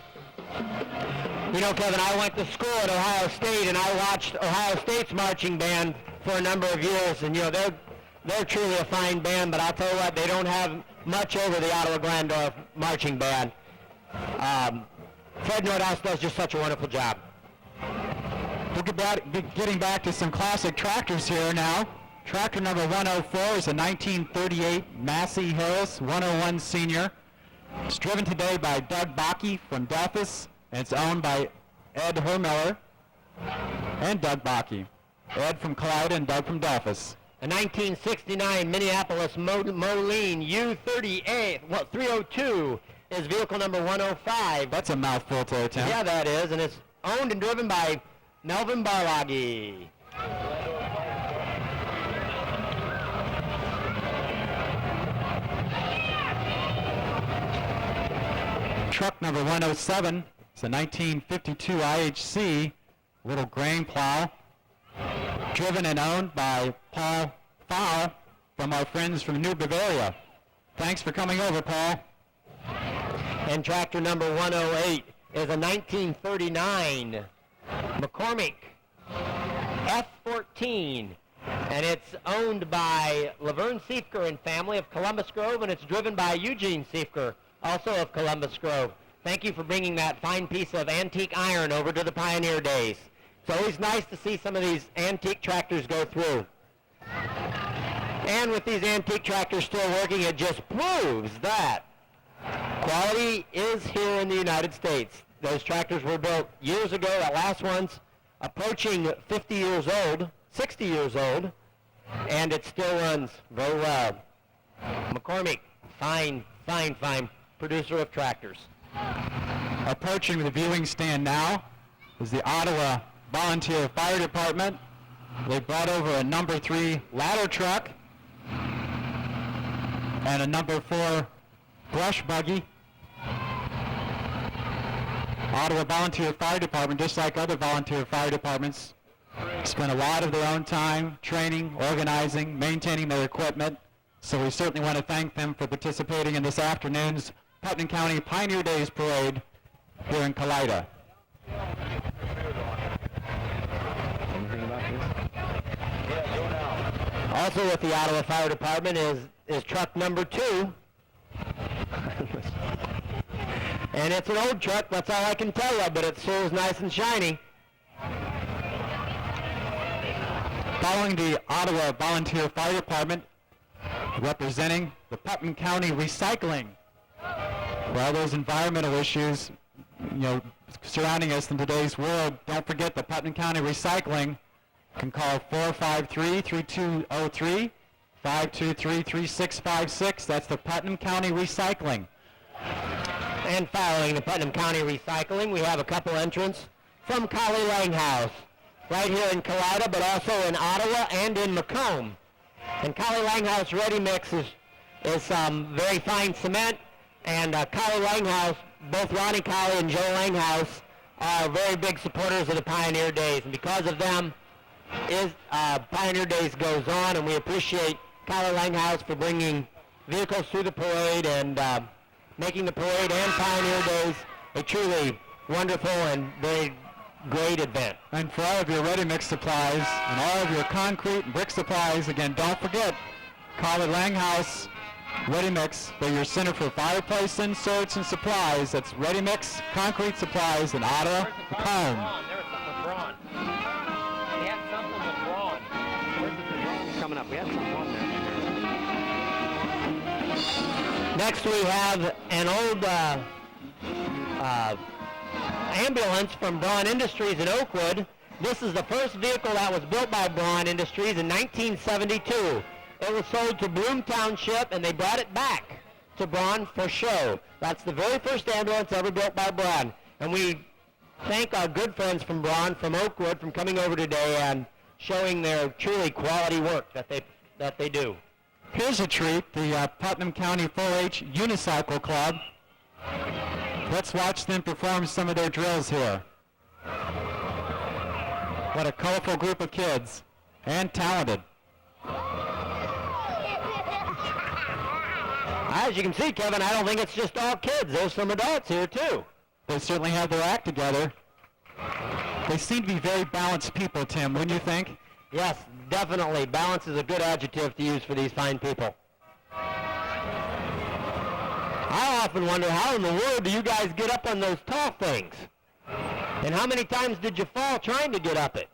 You know, Kevin, I went to school at Ohio State, and I watched Ohio State's marching band for a number of years, and, you know, they're truly a fine band, but I'll tell you what, they don't have much over the Ottawa Glandorf marching band. Fred Nordhaus does just such a wonderful job. We'll be getting back to some classic tractors here now. Tractor number 104 is a 1938 Massey Harris 101 Senior. It's driven today by Doug Bakke from Delphus, and it's owned by Ed Hermiller and Doug Bakke. Ed from Kalida and Doug from Delphus. A 1969 Minneapolis Moline U38, 302 is vehicle number 105. That's a mouthful there, Tim. Yeah, that is, and it's owned and driven by Melvin Barlagi. Truck number 107 is a 1952 IHC little grain plow, driven and owned by Paul Fowl from our friends from New Bavaria. Thanks for coming over, Paul. And tractor number 108 is a 1939 McCormick F14, and it's owned by Laverne Siefker and family of Columbus Grove, and it's driven by Eugene Siefker, also of Columbus Grove. Thank you for bringing that fine piece of antique iron over to the Pioneer Days. It's always nice to see some of these antique tractors go through. And with these antique tractors still working, it just proves that quality is here in the United States. Those tractors were built years ago. That last one's approaching 50 years old, 60 years old, and it still runs very well. McCormick, fine producer of tractors. Approaching the viewing stand now is the Ottawa Volunteer Fire Department. They brought over a number 3 ladder truck and a number 4 brush buggy. Ottawa Volunteer Fire Department, just like other volunteer fire departments, spend a lot of their own time training, organizing, maintaining their equipment. So we certainly want to thank them for participating in this afternoon's Putnam County Pioneer Days Parade here in Kalida. Anything about this? Also with the Ottawa Fire Department is truck number 2. And it's an old truck, that's all I can tell you, but it sure is nice and shiny. Following the Ottawa Volunteer Fire Department, representing the Putnam County Recycling. For all those environmental issues, surrounding us in today's world, don't forget the Putnam County Recycling. You can call 453-3203, 523-3656. That's the Putnam County Recycling. And following the Putnam County Recycling, we have a couple entrants from Kalida House, right here in Kalida, but also in Ottawa and in Macomb. And Kalida House Ready Mix is very fine cement, and Kalida House, both Ronnie Colley and Joe Langhouse are very big supporters of the Pioneer Days, and because of them, Pioneer Days goes on, and we appreciate Kalida Langhouse for bringing vehicles through the parade and making the parade and Pioneer Days a truly wonderful and very great event. And for all of your ready-mix supplies and all of your concrete and brick supplies, again, don't forget, call it Langhouse Ready Mix. They're your center for fireplace inserts and supplies. That's Ready Mix Concrete Supplies in Ottawa, Macomb. There was something with Braun. We had something with Braun. Where's the Braun coming up? We had something on there. Next we have an old ambulance from Braun Industries in Oakwood. This is the first vehicle that was built by Braun Industries in 1972. It was sold to Bloom Township, and they brought it back to Braun for show. That's the very first ambulance ever built by Braun. And we thank our good friends from Braun, from Oakwood, from coming over today and showing their truly quality work that they do. Here's a treat, the Putnam County 4-H Unicycle Club. Let's watch them perform some of their drills here. What a colorful group of kids, and talented. As you can see, Kevin, I don't think it's just all kids. There's some adults here, too. They certainly have their act together. They seem to be very balanced people, Tim, wouldn't you think? Yes, definitely. Balance is a good adjective to use for these fine people. I often wonder, how in the world do you guys get up on those tall things? And how many times did you fall trying to get up it?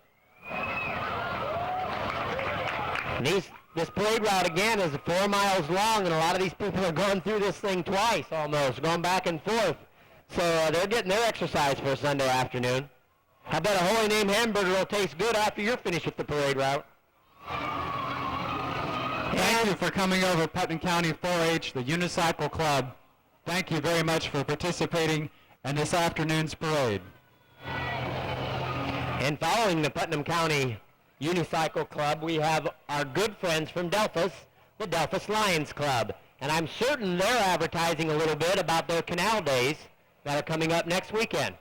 And this parade route, again, is 4 miles long, and a lot of these people are going through this thing twice almost, going back and forth. So they're getting their exercise for a Sunday afternoon. I bet a Holy Name hamburger will taste good after you're finished with the parade route. Thank you for coming over, Putnam County 4-H, the Unicycle Club. Thank you very much for participating in this afternoon's parade. And following the Putnam County Unicycle Club, we have our good friends from Delphus, the Delphus Lions Club. And I'm certain they're advertising a little bit about their canal days that are coming up next weekend.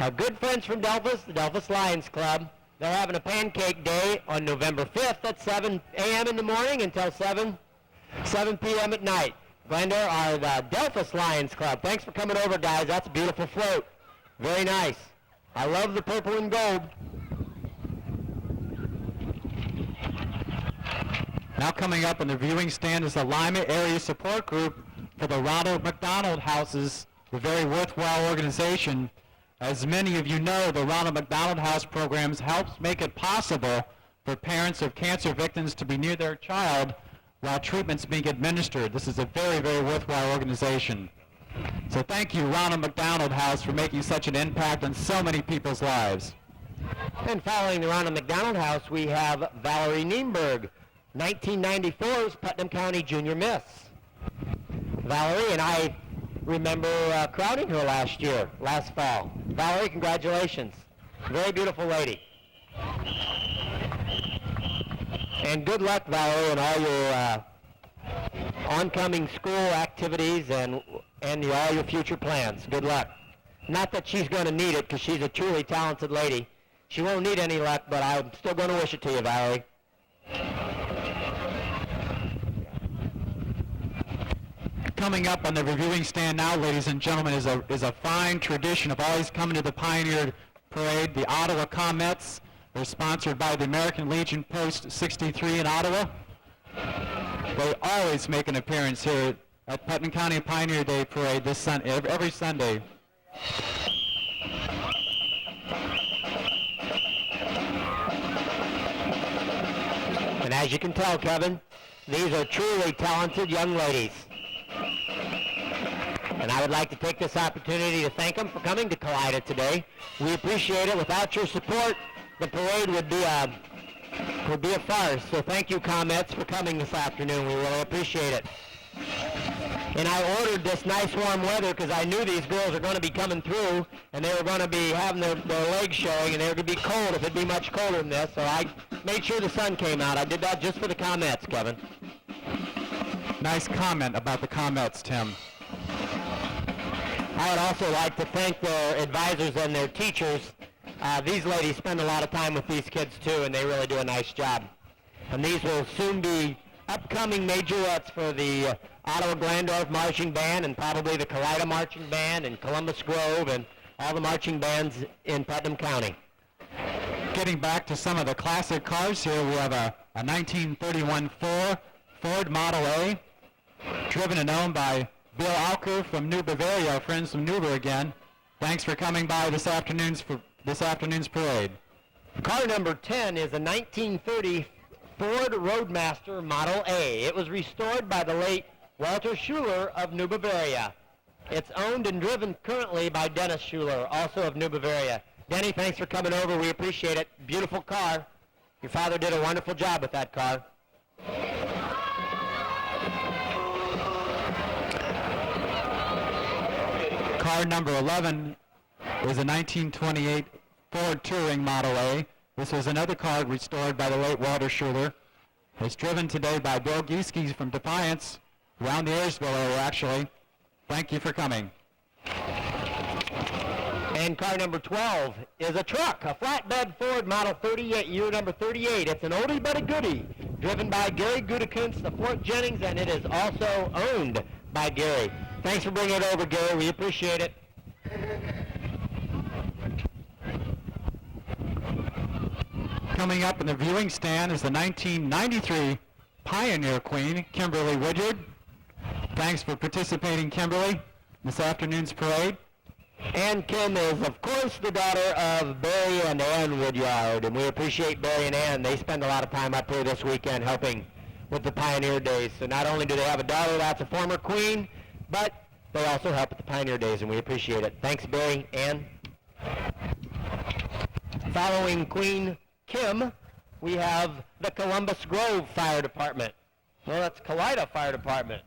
Our good friends from Delphus, the Delphus Lions Club, they're having a pancake day on November 5th at 7 a.m. in the morning until 7 p.m. at night. Glenda, our Delphus Lions Club. Thanks for coming over, guys. That's a beautiful float. Very nice. I love the purple and gold. Now coming up on the viewing stand is the Lima Area Support Group for the Ronald McDonald Houses, the very worthwhile organization. As many of you know, the Ronald McDonald House programs helps make it possible for parents of cancer victims to be near their child while treatment's being administered. This is a very, very worthwhile organization. So thank you, Ronald McDonald House, for making such an impact on so many people's lives. And following the Ronald McDonald House, we have Valerie Nienberg, 1994's Putnam County Junior Miss. Valerie, and I remember crowding her last fall. Valerie, congratulations. Very beautiful lady. And good luck, Valerie, in all your oncoming school activities and all your future plans. Good luck. Not that she's going to need it, because she's a truly talented lady. She won't need any luck, but I'm still going to wish it to you, Valerie. Coming up on the reviewing stand now, ladies and gentlemen, is a fine tradition of always coming to the Pioneer Parade. The Ottawa Comets. They're sponsored by the American Legion Post 63 in Ottawa. They always make an appearance here at Putnam County Pioneer Day Parade every Sunday. And as you can tell, Kevin, these are truly talented young ladies. And I would like to take this opportunity to thank them for coming to Kalida today. We appreciate it. Without your support, the parade would be a farce. So thank you, Comets, for coming this afternoon. We really appreciate it. And I ordered this nice warm weather because I knew these girls are going to be coming through, and they were going to be having their legs showing, and they were going to be cold if it'd be much colder than this. So I made sure the sun came out. I did that just for the Comets, Kevin. Nice comment about the Comets, Tim. I would also like to thank their advisors and their teachers. These ladies spend a lot of time with these kids too, and they really do a nice job. And these will soon be upcoming majorettes for the Ottawa Glandorf Marching Band, and probably the Kalida Marching Band, and Columbus Grove, and all the marching bands in Putnam County. Getting back to some of the classic cars here, we have a 1931 Ford Model A, driven and owned by Bill Alker from New Bavaria, our friends from Newber again. Thanks for coming by this afternoon's parade. Car number 10 is a 1930 Ford Roadmaster Model A. It was restored by the late Walter Schuler of New Bavaria. It's owned and driven currently by Dennis Schuler, also of New Bavaria. Denny, thanks for coming over. We appreciate it. Beautiful car. Your father did a wonderful job with that car. Car number 11 is a 1928 Ford Touring Model A. This was another car restored by the late Walter Schuler. It's driven today by Bill Gieske from Defiance, around the Ayersville area actually. Thank you for coming. And car number 12 is a truck, a flatbed Ford Model 38, year number 38. It's an oldie but a goodie, driven by Gary Gudikins of Fort Jennings, and it is also owned by Gary. Thanks for bringing it over, Gary. We appreciate it. Coming up in the viewing stand is the 1993 Pioneer Queen, Kimberly Woodyard. Thanks for participating, Kimberly, this afternoon's parade. And Kim is, of course, the daughter of Barry and Ann Woodyard, and we appreciate Barry and Ann. They spend a lot of time up here this weekend helping with the Pioneer Days. So not only do they have a daughter that's a former queen, but they also help at the Pioneer Days, and we appreciate it. Thanks, Barry, Ann. Following Queen Kim, we have the Columbus Grove Fire Department. Well, that's Kalida Fire Department.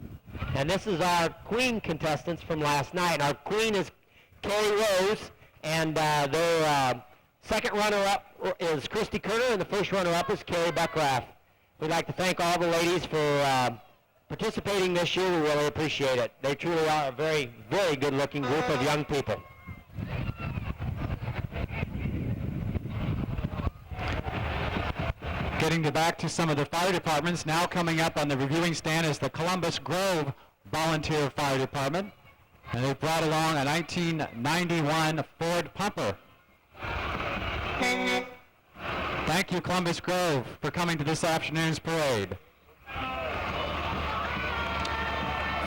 And this is our queen contestants from last night. Our queen is Carrie Rose, and their second runner-up is Christy Kerner, and the first runner-up is Carrie Beckrath. We'd like to thank all the ladies for participating this year. We really appreciate it. They truly are a very, very good-looking group of young people. Getting back to some of the fire departments, now coming up on the reviewing stand is the Columbus Grove Volunteer Fire Department. And they brought along a 1991 Ford Pumper. Thank you, Columbus Grove, for coming to this afternoon's parade.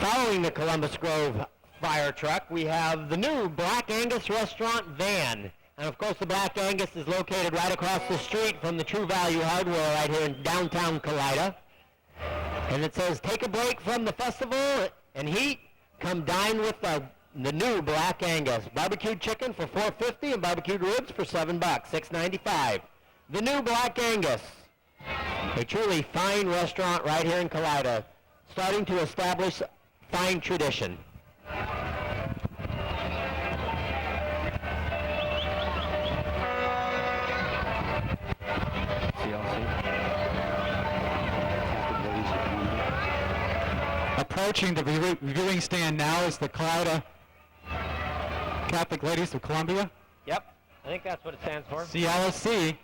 Following the Columbus Grove fire truck, we have the new Black Angus restaurant van. And of course, the Black Angus is located right across the street from the True Value Hardware right here in downtown Kalida. And it says, take a break from the festival and heat, come dine with the new Black Angus. Barbecued chicken for $4.50 and barbecued ribs for $7, $6.95. The new Black Angus, a truly fine restaurant right here in Kalida, starting to establish fine tradition. Approaching the viewing stand now is the Kalida Catholic Ladies of Columbia. Yep, I think that's what it stands for. CLSC.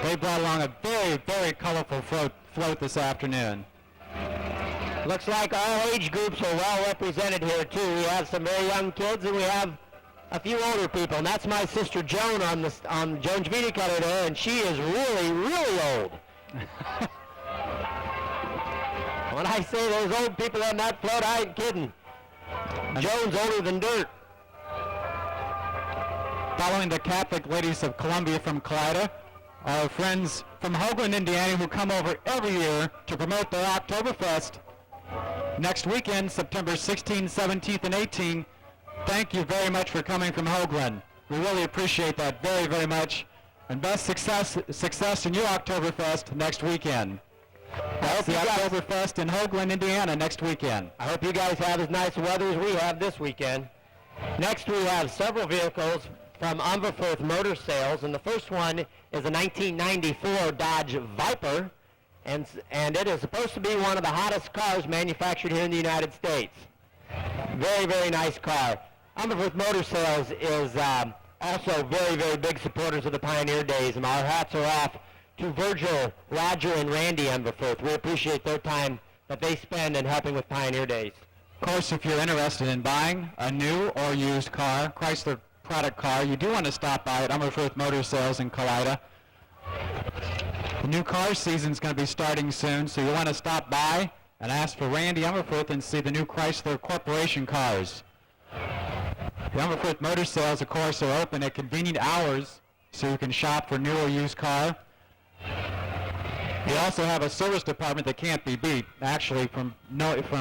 They brought along a very, very colorful float this afternoon. Looks like all age groups are well represented here too. We have some very young kids and we have a few older people. And that's my sister Joan on Joan's Beauty Cutter there, and she is really, really old. When I say those old people on that float, I ain't kidding. Joan's older than dirt. Following the Catholic Ladies of Columbia from Kalida, our friends from Hoagland, Indiana, who come over every year to promote their Oktoberfest next weekend, September 16th, 17th, and 18th. Thank you very much for coming from Hoagland. We really appreciate that very, very much. And best success in your Oktoberfest next weekend. That's the Oktoberfest in Hoagland, Indiana next weekend. I hope you guys have as nice weather as we have this weekend. Next we have several vehicles from Umberfirth Motor Sales, and the first one is a 1994 Dodge Viper, and it is supposed to be one of the hottest cars manufactured here in the United States. Very, very nice car. Umberfirth Motor Sales is also very, very big supporters of the Pioneer Days, and our hats are off to Virgil, Roger, and Randy Umberfirth. We appreciate their time that they spend in helping with Pioneer Days. Of course, if you're interested in buying a new or used car, Chrysler product car, you do want to stop by at Umberfirth Motor Sales in Kalida. The new car season is going to be starting soon, so you want to stop by and ask for Randy Umberfirth and see the new Chrysler Corporation cars. The Umberfirth Motor Sales, of course, are open at convenient hours, so you can shop for new or used car. They also have a service department that can't be beat. Actually, from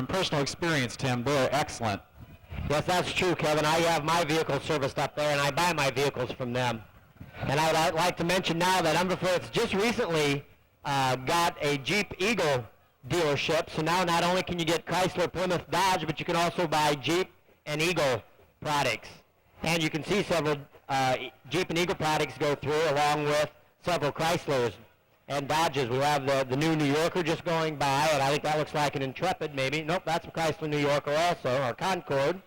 personal experience, Tim, they're excellent. Yes, that's true, Kevin. I have my vehicle serviced up there, and I buy my vehicles from them. And I would like to mention now that Umberfirth just recently got a Jeep Eagle dealership. So now not only can you get Chrysler, Plymouth, Dodge, but you can also buy Jeep and Eagle products. And you can see several Jeep and Eagle products go through, along with several Chryslers and Dodges. We have the new New Yorker just going by, and I think that looks like an Intrepid maybe. Nope, that's a Chrysler New Yorker also, or Concorde.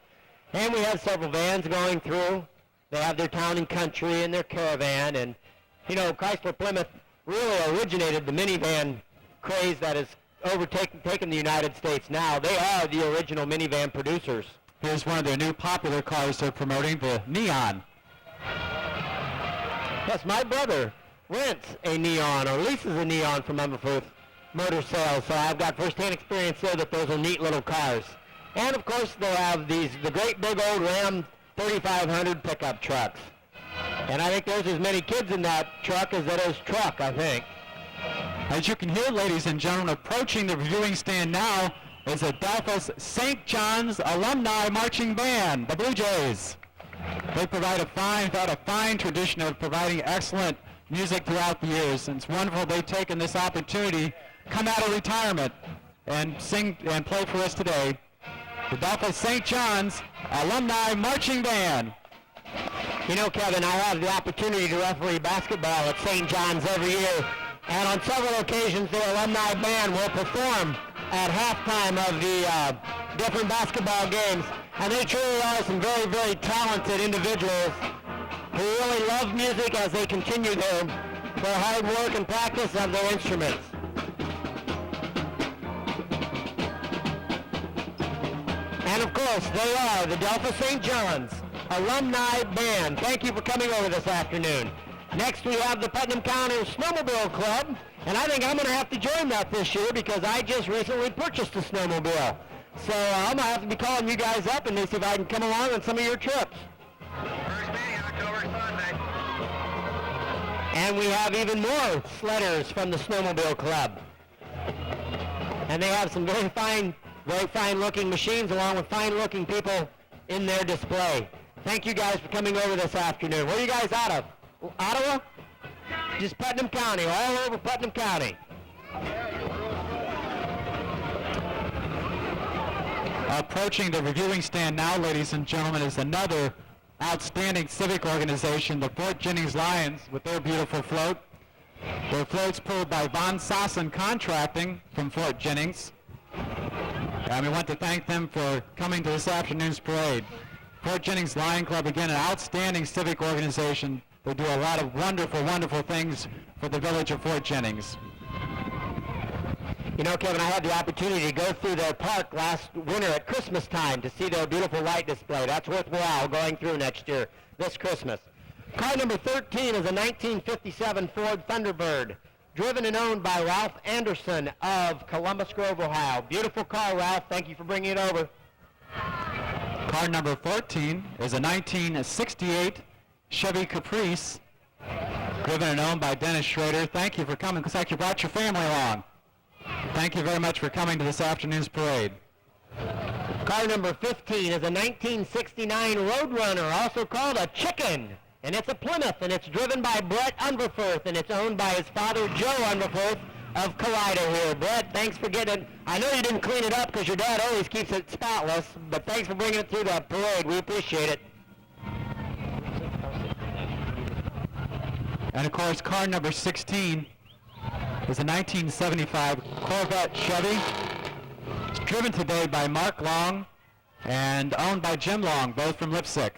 And we have several vans going through. They have their Town and Country and their Caravan. And, you know, Chrysler Plymouth really originated the minivan craze that has taken the United States now. They are the original minivan producers. Here's one of their new popular cars they're promoting, the Neon. Yes, my brother rents a Neon, or leases a Neon from Umberfirth Motor Sales, so I've got first-hand experience there that those are neat little cars. And of course they have the great big old Ram 3500 pickup trucks. And I think there's as many kids in that truck as there is truck, I think. As you can hear, ladies and gentlemen, approaching the viewing stand now is Adelphos St. John's Alumni Marching Band, the Blue Jays. They provide a fine tradition of providing excellent music throughout the years, and it's wonderful they've taken this opportunity, come out of retirement, and sing and play for us today. The Adelphos St. John's Alumni Marching Band. You know, Kevin, I have the opportunity to referee basketball at St. John's every year, and on several occasions the alumni band will perform at halftime of the different basketball games, and they truly are some very, very talented individuals who really love music as they continue their hard work and practice of their instruments. And of course, they are the Adelphos St. John's Alumni Band. Thank you for coming over this afternoon. Next, we have the Putnam County Snowmobile Club, And I think I'm going to have to join that this year because I just recently purchased a snowmobile. So I'm going to have to be calling you guys up and see if I can come along on some of your trips. First meeting, October Sunday. And we have even more sledders from the Snowmobile Club. And they have some very fine looking machines along with fine looking people in their display. Thank you guys for coming over this afternoon. Where are you guys out of? Ottawa? Just Putnam County, all over Putnam County. Approaching the reviewing stand now, ladies and gentlemen, is another outstanding civic organization, the Fort Jennings Lions, with their beautiful float. Their float's pulled by Von Sassen Contracting from Fort Jennings. And we want to thank them for coming to this afternoon's parade. Fort Jennings Lion Club, again, an outstanding civic organization. They do a lot of wonderful, wonderful things for the village of Fort Jennings. You know, Kevin, I had the opportunity to go through their park last winter at Christmas time to see their beautiful light display. That's worthwhile going through next year, this Christmas. Car number 13 is a 1957 Ford Thunderbird, driven and owned by Ralph Anderson of Columbus Grove, Ohio. Beautiful car, Ralph. Thank you for bringing it over. Car number 14 is a 1968 Chevy Caprice, driven and owned by Dennis Schrader. Thank you for coming. Looks like you brought your family along. Thank you very much for coming to this afternoon's parade. Car number 15 is a 1969 Roadrunner, also called a Chicken. And it's a Plymouth, and it's driven by Brett Underforth, and it's owned by his father, Joe Underforth of Kalida here. Brett, thanks for getting it. I know you didn't clean it up because your dad always keeps it spotless, but thanks for bringing it through the parade. We appreciate it. And of course, car number 16 is a 1975 Corvette Chevy. It's driven today by Mark Long and owned by Jim Long, both from Lipsick.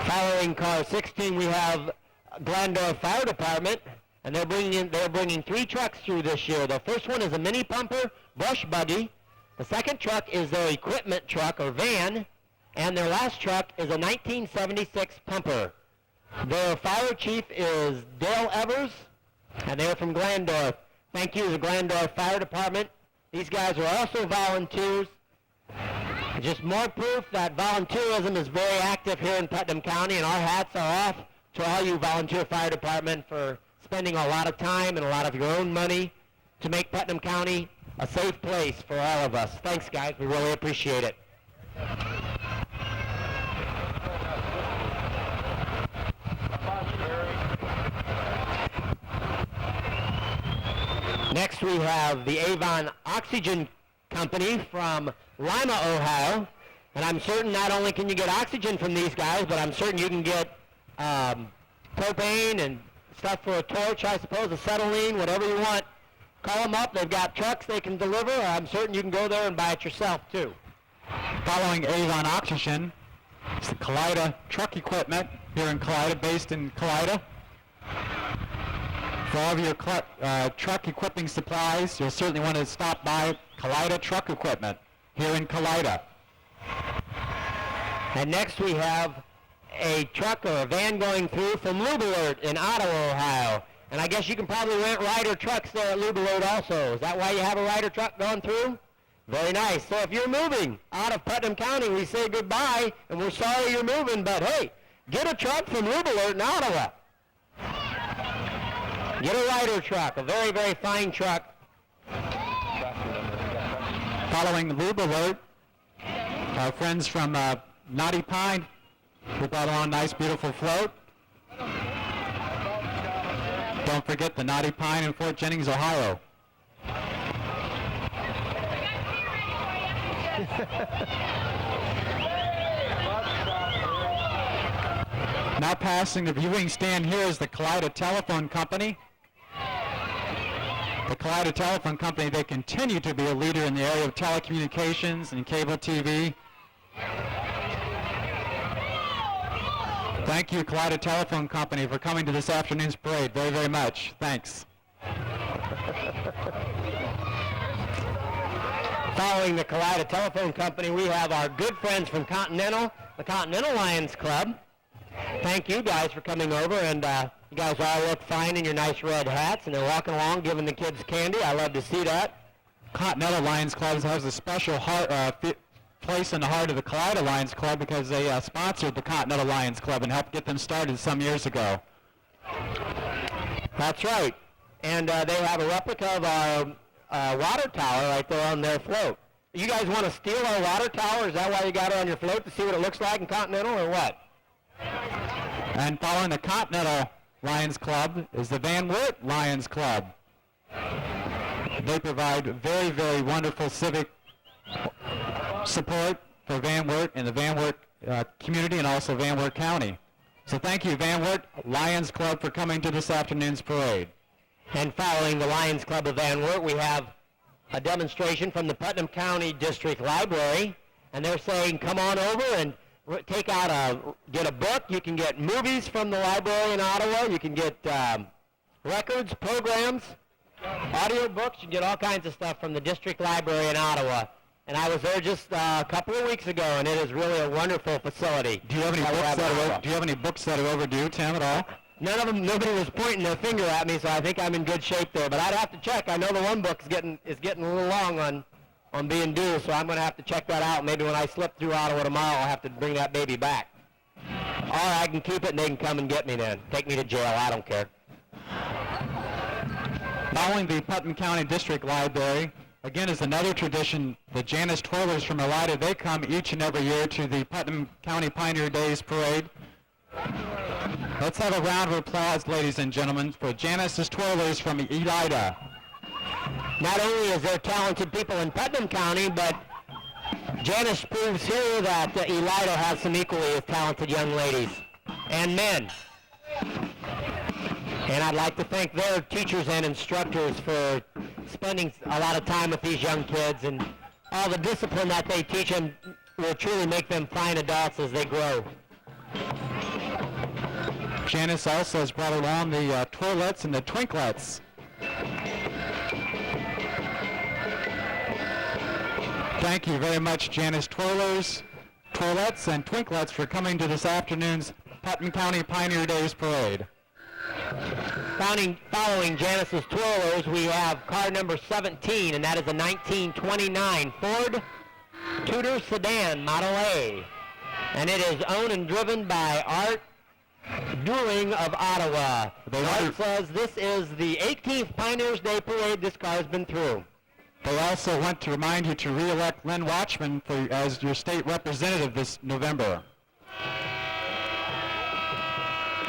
Following car 16, we have Glandorf Fire Department, and they're bringing 3 trucks through this year. The first one is a mini pumper brush buggy. The second truck is their equipment truck or van, and their last truck is a 1976 pumper. Their fire chief is Dale Evers, and they're from Glandorf. Thank you to the Glandorf Fire Department. These guys are also volunteers. Just more proof that volunteerism is very active here in Putnam County, and our hats are off to all you volunteer fire department for spending a lot of time and a lot of your own money to make Putnam County a safe place for all of us. Thanks, guys. We really appreciate it. Next, we have the Avon Oxygen Company from Lima, Ohio. And I'm certain not only can you get oxygen from these guys, but I'm certain you can get propane and stuff for a torch, I suppose, acetylene, whatever you want. Call them up. They've got trucks they can deliver. I'm certain you can go there and buy it yourself, too. Following Avon Oxygen, it's the Kalida Truck Equipment here in Kalida, based in Kalida. For all of your truck equipping supplies, you'll certainly want to stop by Kalida Truck Equipment here in Kalida. And next we have a truck or a van going through from Lube Alert in Ottawa, Ohio. And I guess you can probably rent Ryder trucks there at Lube Alert also. Is that why you have a Ryder truck going through? Very nice. So if you're moving out of Putnam County, we say goodbye, and we're sorry you're moving, but hey, get a truck from Lube Alert in Ottawa. Get a Ryder truck, a very, very fine truck. Following Lube Alert, our friends from Knotty Pine, who brought along a nice, beautiful float. Don't forget the Knotty Pine in Fort Jennings, Ohio. Now passing the viewing stand here is the Kalida Telephone Company. The Kalida Telephone Company, they continue to be a leader in the area of telecommunications and cable TV. Thank you, Kalida Telephone Company, for coming to this afternoon's parade. Very, very much. Thanks. Following the Kalida Telephone Company, we have our good friends from Continental, the Continental Lions Club. Thank you guys for coming over, and You guys all look fine in your nice red hats, and they're walking along giving the kids candy. I love to see that. Continental Lions Club has a special place in the heart of the Kalida Lions Club because they sponsored the Continental Lions Club and helped get them started some years ago. That's right. And they have a replica of our water tower right there on their float. You guys want to steal our water tower? Is that why you got it on your float, to see what it looks like in Continental, or what? And following the Continental Lions Club is the Van Wert Lions Club. They provide very, very wonderful civic support for Van Wert and the Van Wert community and also Van Wert County. So thank you, Van Wert Lions Club, for coming to this afternoon's parade. And following the Lions Club of Van Wert, we have a demonstration from the Putnam County District Library, and they're saying come on over and get a book. You can get movies from the library in Ottawa. You can get records, programs, audio books. You can get all kinds of stuff from the District Library in Ottawa. And I was there just a couple of weeks ago, and it is really a wonderful facility. Do you have any books that are overdue, Tim, at all? None of them. Nobody was pointing their finger at me, so I think I'm in good shape there. But I'd have to check. I know the one book is getting a little long on being due, so I'm going to have to check that out. Maybe when I slip through Ottawa tomorrow, I'll have to bring that baby back. Or I can keep it and they can come and get me then. Take me to jail. I don't care. Following the Putnam County District Library, again, is another tradition. The Janus Twirlers from Elida, they come each and every year to the Putnam County Pioneer Days Parade. Let's have a round of applause, ladies and gentlemen, for Janus's Twirlers from Elida. Not only is there talented people in Putnam County, but Janus proves here that Elida has some equally as talented young ladies and men. And I'd like to thank their teachers and instructors for spending a lot of time with these young kids, and all the discipline that they teach them will truly make them fine adults as they grow. Janus also has brought along the twirlets and the twinklets. Thank you very much, Janus Twirlers, twirlets, and twinklets, for coming to this afternoon's Putnam County Pioneer Days Parade. Following Janus's Twirlers, we have car number 17, and that is a 1929 Ford Tudor Sedan Model A. And it is owned and driven by Art During of Ottawa. Art says this is the 18th Pioneers Day Parade this car has been through. They also want to remind you to re-elect Lynn Watchman as your state representative this November.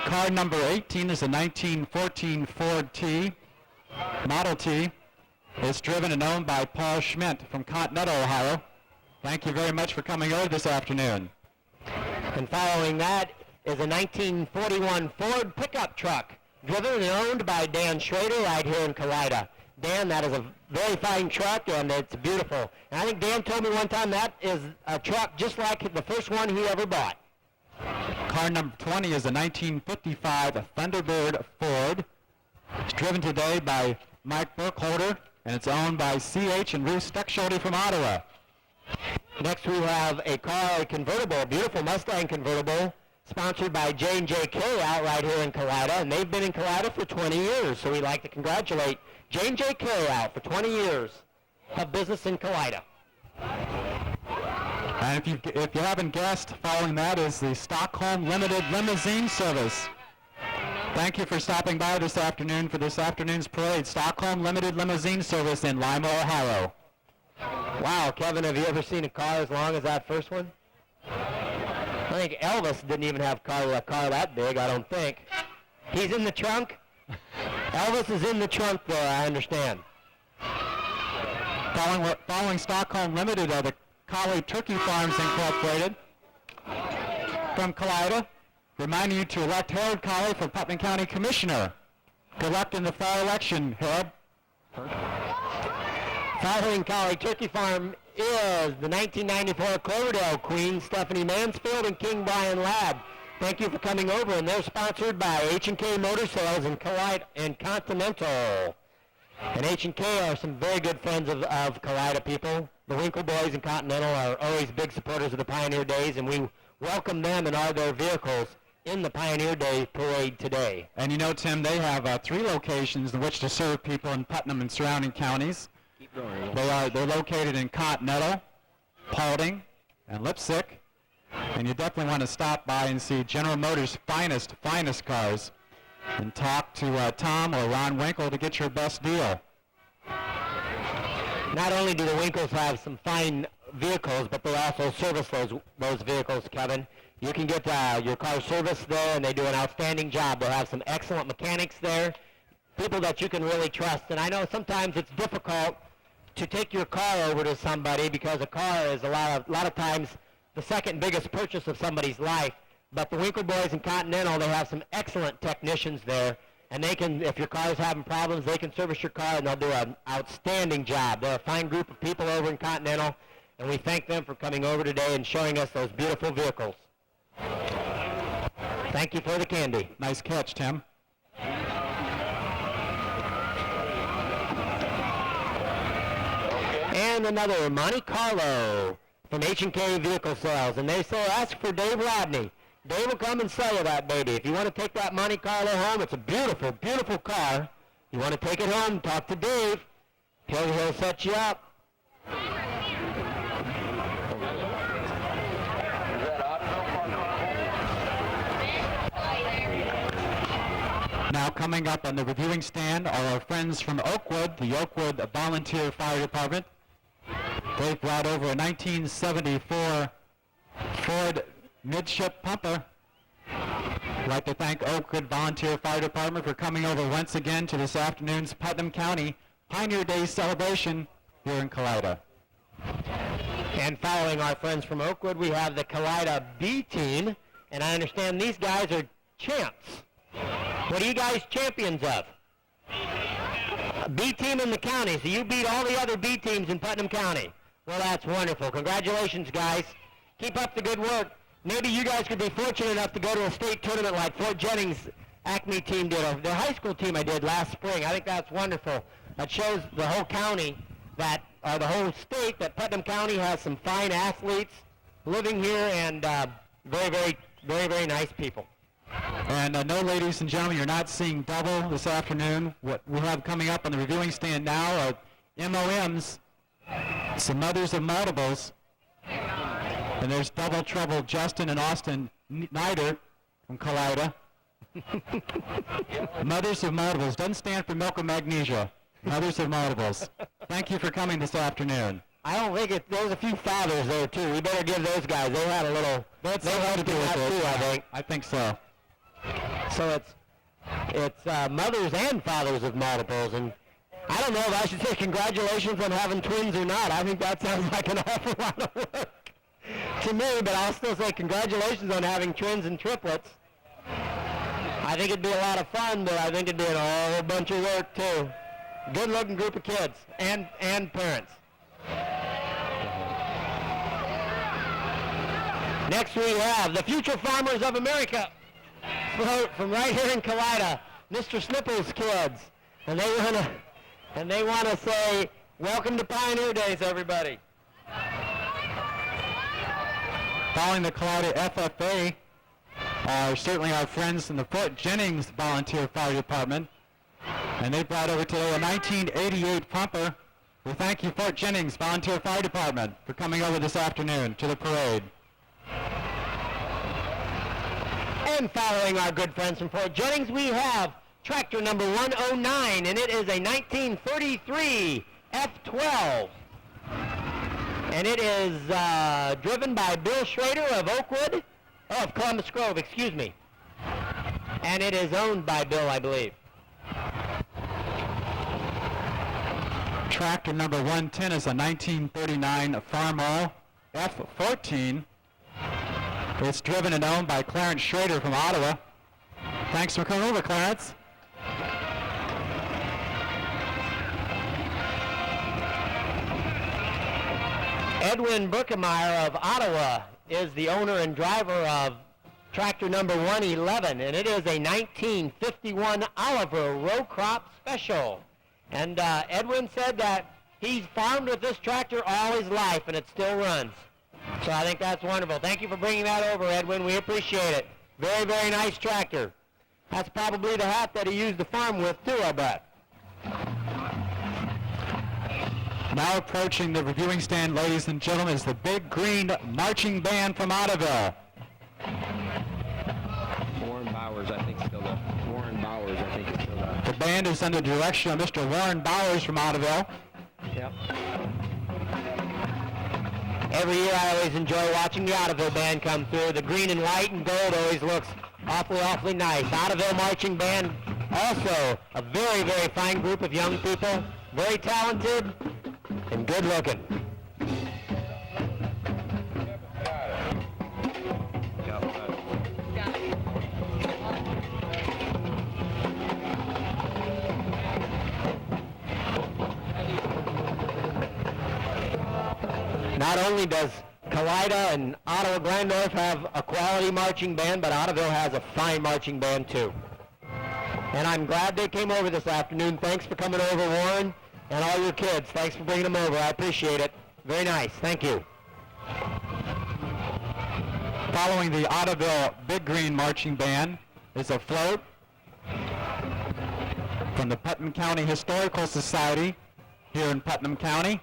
Car number 18 is a 1914 Ford T, Model T. It's driven and owned by Paul Schmidt from Continental, Ohio. Thank you very much for coming over this afternoon. And following that is a 1941 Ford pickup truck, driven and owned by Dan Schrader right here in Kalida. Dan, that is a very fine truck, and it's beautiful. And I think Dan told me one time that is a truck just like the first one he ever bought. Car number 20 is a 1955 Thunderbird Ford. It's driven today by Mike Burkholder, and it's owned by C.H. and Ruth Steckschulte from Ottawa. Next we have a convertible, a beautiful Mustang convertible, sponsored by J&J Carryout right here in Kalida, and they've been in Kalida for 20 years, so we'd like to congratulate J&J Carryout for 20 years of business in Kalida. And if you haven't guessed, following that is the Stockholm Limited Limousine Service. Thank you for stopping by this afternoon for this afternoon's parade. Stockholm Limited Limousine Service in Lima, Ohio. Wow, Kevin, have you ever seen a car as long as that first one? I think Elvis didn't even have a car that big, I don't think. He's in the trunk? Elvis is in the trunk there, I understand. Following Stockholm Limited are the Collie Turkey Farms Incorporated from Kalida, reminding you to elect Harold Collie for Putnam County Commissioner. Good luck in the fall election, Harold. Following Collie Turkey Farm is the 1994 Cloverdale Queen, Stephanie Mansfield and King Brian Ladd. Thank you for coming over, and they're sponsored by H&K Motor Sales in Kalida and Continental. And H&K are some very good friends of Kalida people. The Winkle Boys and Continental are always big supporters of the Pioneer Days, and we welcome them and all their vehicles in the Pioneer Day Parade today. And you know, Tim, they have 3 locations in which to serve people in Putnam and surrounding counties. Keep going. They're located in Continental, Paulding, and Lipsick. And you definitely want to stop by and see General Motors' finest cars and talk to Tom or Ron Winkle to get your best deal. Not only do the Winkles have some fine vehicles, but they also service those vehicles, Kevin. You can get your car serviced there, and they do an outstanding job. They'll have some excellent mechanics there, people that you can really trust. And I know sometimes it's difficult to take your car over to somebody because a car is a lot of times the second biggest purchase of somebody's life. But the Winkle boys in Continental, they have some excellent technicians there, and they can, if your car is having problems, they can service your car, and they'll do an outstanding job. They're a fine group of people over in Continental, and we thank them for coming over today and showing us those beautiful vehicles. Thank you for the candy. Nice catch, Tim. And another Monte Carlo from H&K Vehicle Sales, and they say ask for Dave Rodney. Dave will come and sell you that baby. If you want to take that Monte Carlo home, it's a beautiful, beautiful car. You want to take it home, talk to Dave. He'll set you up. Now coming up on the reviewing stand are our friends from Oakwood, the Oakwood Volunteer Fire Department. They've brought over a 1974 Ford midship pumper. I'd like to thank Oakwood Volunteer Fire Department for coming over once again to this afternoon's Putnam County Pioneer Day celebration here in Kalida. And following our friends from Oakwood, we have the Kalida B team, and I understand these guys are champs. What are you guys champions of? B team in the county, so you beat all the other B teams in Putnam County. Well, that's wonderful. Congratulations, guys. Keep up the good work. Maybe you guys could be fortunate enough to go to a state tournament like Fort Jennings' Acme team did, or their high school team I did last spring. I think that's wonderful. That shows the whole county, the whole state, that Putnam County has some fine athletes living here and very, very, very, very nice people. And no, ladies and gentlemen, you're not seeing double this afternoon. What we have coming up on the reviewing stand now are MOMs, some mothers of multiples. And there's Double Trouble Justin and Austin Nider from Kalida. Mothers of multiples. Doesn't stand for milk and magnesia. Mothers of multiples. Thank you for coming this afternoon. I don't think there's a few fathers there, too. We better give those guys. They had a little... They had to do with it, too, I think. I think so. So it's mothers and fathers of multiples, and I don't know if I should say congratulations on having twins or not. I think that sounds like an awful lot of work to me, but I'll still say congratulations on having twins and triplets. I think it'd be a lot of fun, but I think it'd be a whole bunch of work too. Good-looking group of kids and parents. Next we have the Future Farmers of America from right here in Kalida, Mr. Snipple's kids, and they want to say welcome to Pioneer Days, everybody. Following the Kalida FFA are certainly our friends in the Fort Jennings Volunteer Fire Department, and they brought over today a 1988 pumper. We thank you, Fort Jennings Volunteer Fire Department, for coming over this afternoon to the parade. And following our good friends from Fort Jennings, we have tractor number 109, and it is a 1933 F12. And it is driven by Bill Schrader of Oakwood, of Columbus Grove, excuse me. And it is owned by Bill, I believe. Tractor number 110 is a 1939 Farmall F14. It's driven and owned by Clarence Schrader from Ottawa. Thanks for coming over, Clarence. Edwin Burkemeyer of Ottawa is the owner and driver of tractor number 111, and it is a 1951 Oliver row crop special. And Edwin said that he's farmed with this tractor all his life, and it still runs. So I think that's wonderful. Thank you for bringing that over, Edwin. We appreciate it. Very, very nice tractor. That's probably the hat that he used the farm with too, I bet. Now approaching the reviewing stand, ladies and gentlemen, is the Big Green Marching Band from Ottoville. Warren Bowers, I think, still there. Warren Bowers, I think, is still there. The band is under the direction of Mr. Warren Bowers from Ottoville. Yep. Every year I always enjoy watching the Ottoville band come through. The green and white and gold always looks awfully, awfully nice. Ottoville Marching Band, also a very, very fine group of young people. Very talented and good looking. Not only does Kalida and Ottawa Glandorf have a quality marching band, but Ottoville has a fine marching band too. And I'm glad they came over this afternoon. Thanks for coming over, Warren, and all your kids. Thanks for bringing them over. I appreciate it. Very nice. Thank you. Following the Ottoville Big Green Marching Band is a float from the Putnam County Historical Society here in Putnam County.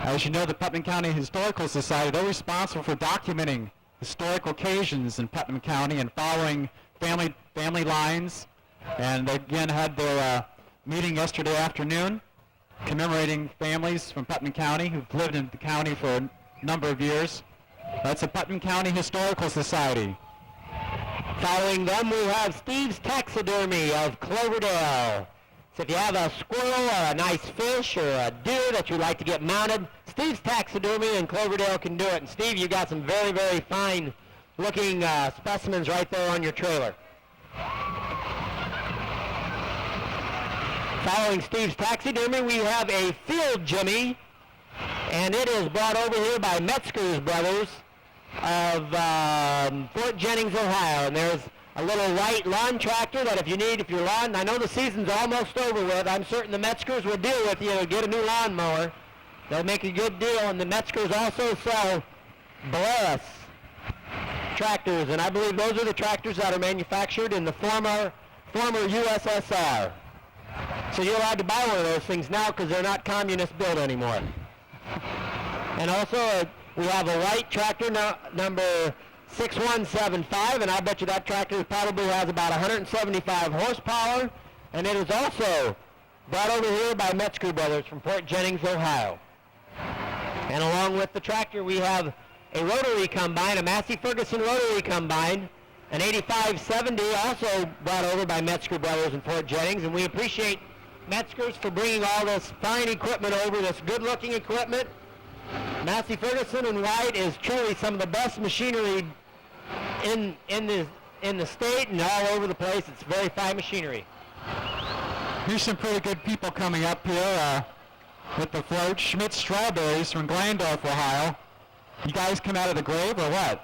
As you know, the Putnam County Historical Society, they're responsible for documenting historical occasions in Putnam County and following family lines. And they again had their meeting yesterday afternoon, commemorating families from Putnam County who've lived in the county for a number of years. That's the Putnam County Historical Society. Following them, we have Steve's Taxidermy of Cloverdale. So if you have a squirrel or a nice fish or a deer that you'd like to get mounted, Steve's Taxidermy in Cloverdale can do it. And Steve, you got some very, very fine looking specimens right there on your trailer. Following Steve's Taxidermy, we have a Field Jimmy, and it is brought over here by Metzger's Brothers of Fort Jennings, Ohio. And there's a little white lawn tractor that if your lawn, I know the season's almost over with, I'm certain the Metzgers will deal with you to get a new lawnmower. They'll make a good deal, and the Metzgers also sell Polaris tractors, and I believe those are the tractors that are manufactured in the former USSR. So you're allowed to buy one of those things now because they're not communist built anymore. And also we have a white tractor number 6175, and I bet you that tractor probably has about 175 horsepower, and it is also brought over here by Metzger Brothers from Fort Jennings, Ohio. And along with the tractor, we have a rotary combine, a Massey Ferguson rotary combine, an 8570, also brought over by Metzger Brothers in Fort Jennings, and we appreciate Metzger's for bringing all this fine equipment over, this good-looking equipment. Massey Ferguson and White is truly some of the best machinery in the state and all over the place. It's very fine machinery. Here's some pretty good people coming up here with the float. Schmidt Strawberries from Glandorf, Ohio. You guys come out of the grave or what?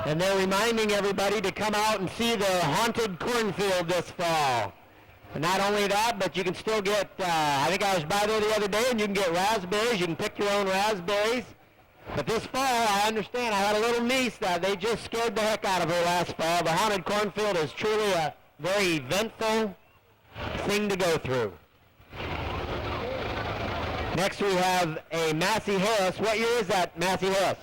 And they're reminding everybody to come out and see the haunted cornfield this fall. And not only that, but you can still get, I think I was by there the other day, and you can get raspberries. You can pick your own raspberries. But this fall, I understand, I had a little niece that they just scared the heck out of her last fall. The haunted cornfield is truly a very eventful thing to go through. Next we have a Massey Harris. What year is that Massey Harris?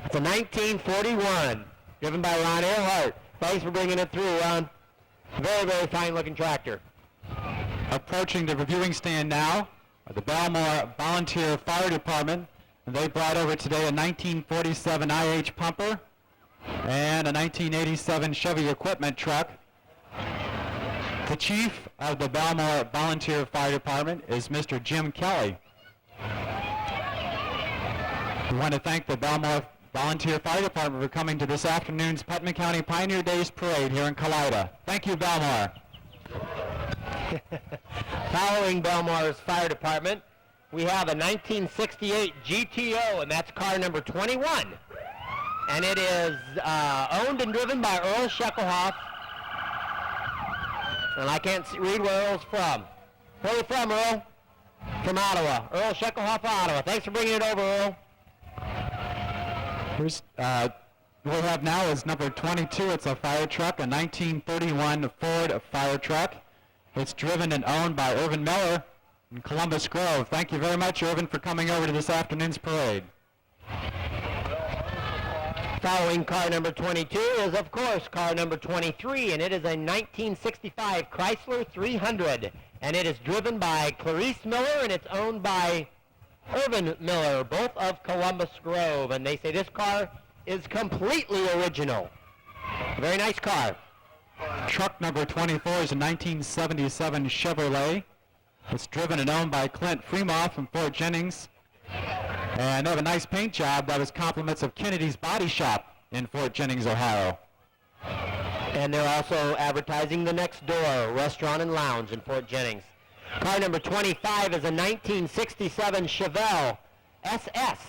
It's a 1941, driven by Ron Earhart. Thanks for bringing it through, Ron. Very, very fine-looking tractor. Approaching the reviewing stand now are the Belmore Volunteer Fire Department. And they brought over today a 1947 IH pumper and a 1987 Chevy equipment truck. The chief of the Belmore Volunteer Fire Department is Mr. Jim Kelly. We want to thank the Belmore Volunteer Fire Department for coming to this afternoon's Putnam County Pioneer Days Parade here in Kalida. Thank you, Belmore. Following Belmore's Fire Department, we have a 1968 GTO, and that's car number 21. And it is owned and driven by Earl Sheckelhoff. And I can't read where Earl's from. Where are you from, Earl? from Ottawa. Earl Sheckelhoff of Ottawa. Thanks for bringing it over, Earl. Here's, we'll have now is number 22. It's a fire truck, a 1931 Ford fire truck. It's driven and owned by Irvin Miller in Columbus Grove. Thank you very much, Irvin, for coming over to this afternoon's parade. Following car number 22 is, of course, car number 23, and it is a 1965 Chrysler 300. And it is driven by Clarice Miller, and it's owned by Irvin Miller, both of Columbus Grove. And they say this car is completely original. Very nice car. Truck number 24 is a 1977 Chevrolet. It's driven and owned by Clint Fremoff from Fort Jennings. And they have a nice paint job that was compliments of Kennedy's Body Shop in Fort Jennings, Ohio. And they're also advertising the Next Door Restaurant and Lounge in Fort Jennings. Car number 25 is a 1967 Chevelle SS.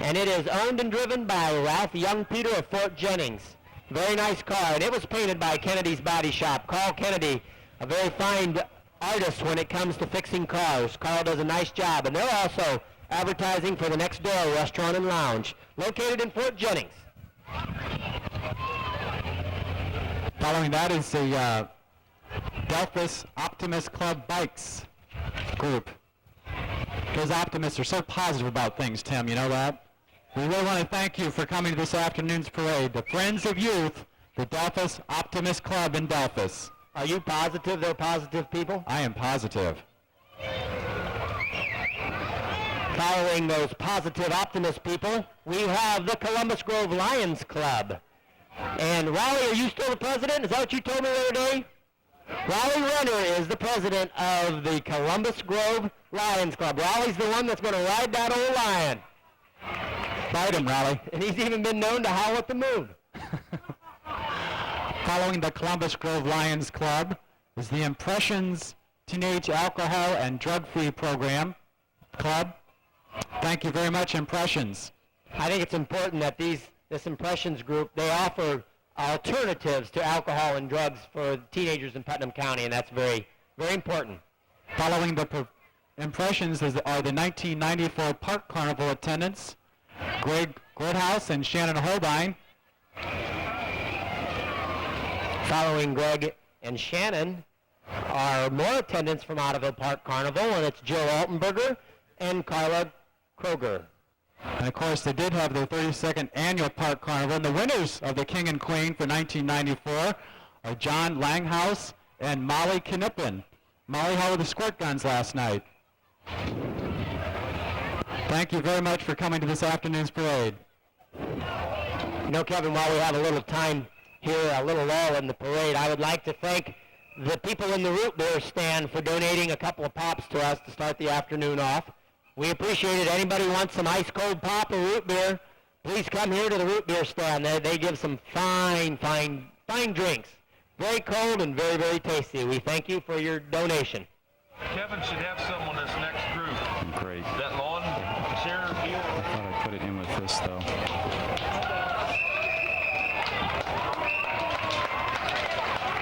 And it is owned and driven by Ralph Young-Peter of Fort Jennings. Very nice car, and it was painted by Kennedy's Body Shop. Carl Kennedy, a very fine artist when it comes to fixing cars. Carl does a nice job, and they're also advertising for the Next Door Restaurant and Lounge, located in Fort Jennings. Following that is the Delphus Optimus Club Bikes group. Those optimists are so positive about things, Tim, you know that? We really want to thank you for coming to this afternoon's parade. The Friends of Youth, the Delphus Optimist Club in Delphus. Are you positive they're positive people? I am positive. Following those positive optimist people, we have the Columbus Grove Lions Club. And Raleigh, are you still the president? Is that what you told me the other day? Raleigh Renner is the president of the Columbus Grove Lions Club. Raleigh's the one that's going to ride that old lion. Fight him, Raleigh. And he's even been known to howl at the moon. Following the Columbus Grove Lions Club is the Impressions Teenage Alcohol and Drug-Free Program Club. Thank you very much, Impressions. I think it's important that this Impressions group, they offer alternatives to alcohol and drugs for teenagers in Putnam County, and that's very, very important. Following the Impressions are the 1994 Park Carnival attendants, Greg Gordhouse and Shannon Holbein. Following Greg and Shannon are more attendants from Ottoville Park Carnival, and it's Jill Altenberger and Carla Kroger. And of course, they did have their 32nd annual Park Carnival. And the winners of the King and Queen for 1994 are John Langhouse and Molly Knippen. Molly, how were the squirt guns last night? Thank you very much for coming to this afternoon's parade. You know, Kevin, while we have a little time here, a little lull in the parade, I would like to thank the people in the root beer stand for donating a couple of pops to us to start the afternoon off. We appreciate it. Anybody wants some ice cold pop or root beer, please come here to the root beer stand. They give some fine drinks. Very cold and very, very tasty. We thank you for your donation. Kevin should have some on this next group. Great. That lawn chair deal. I thought I put it in with this, though.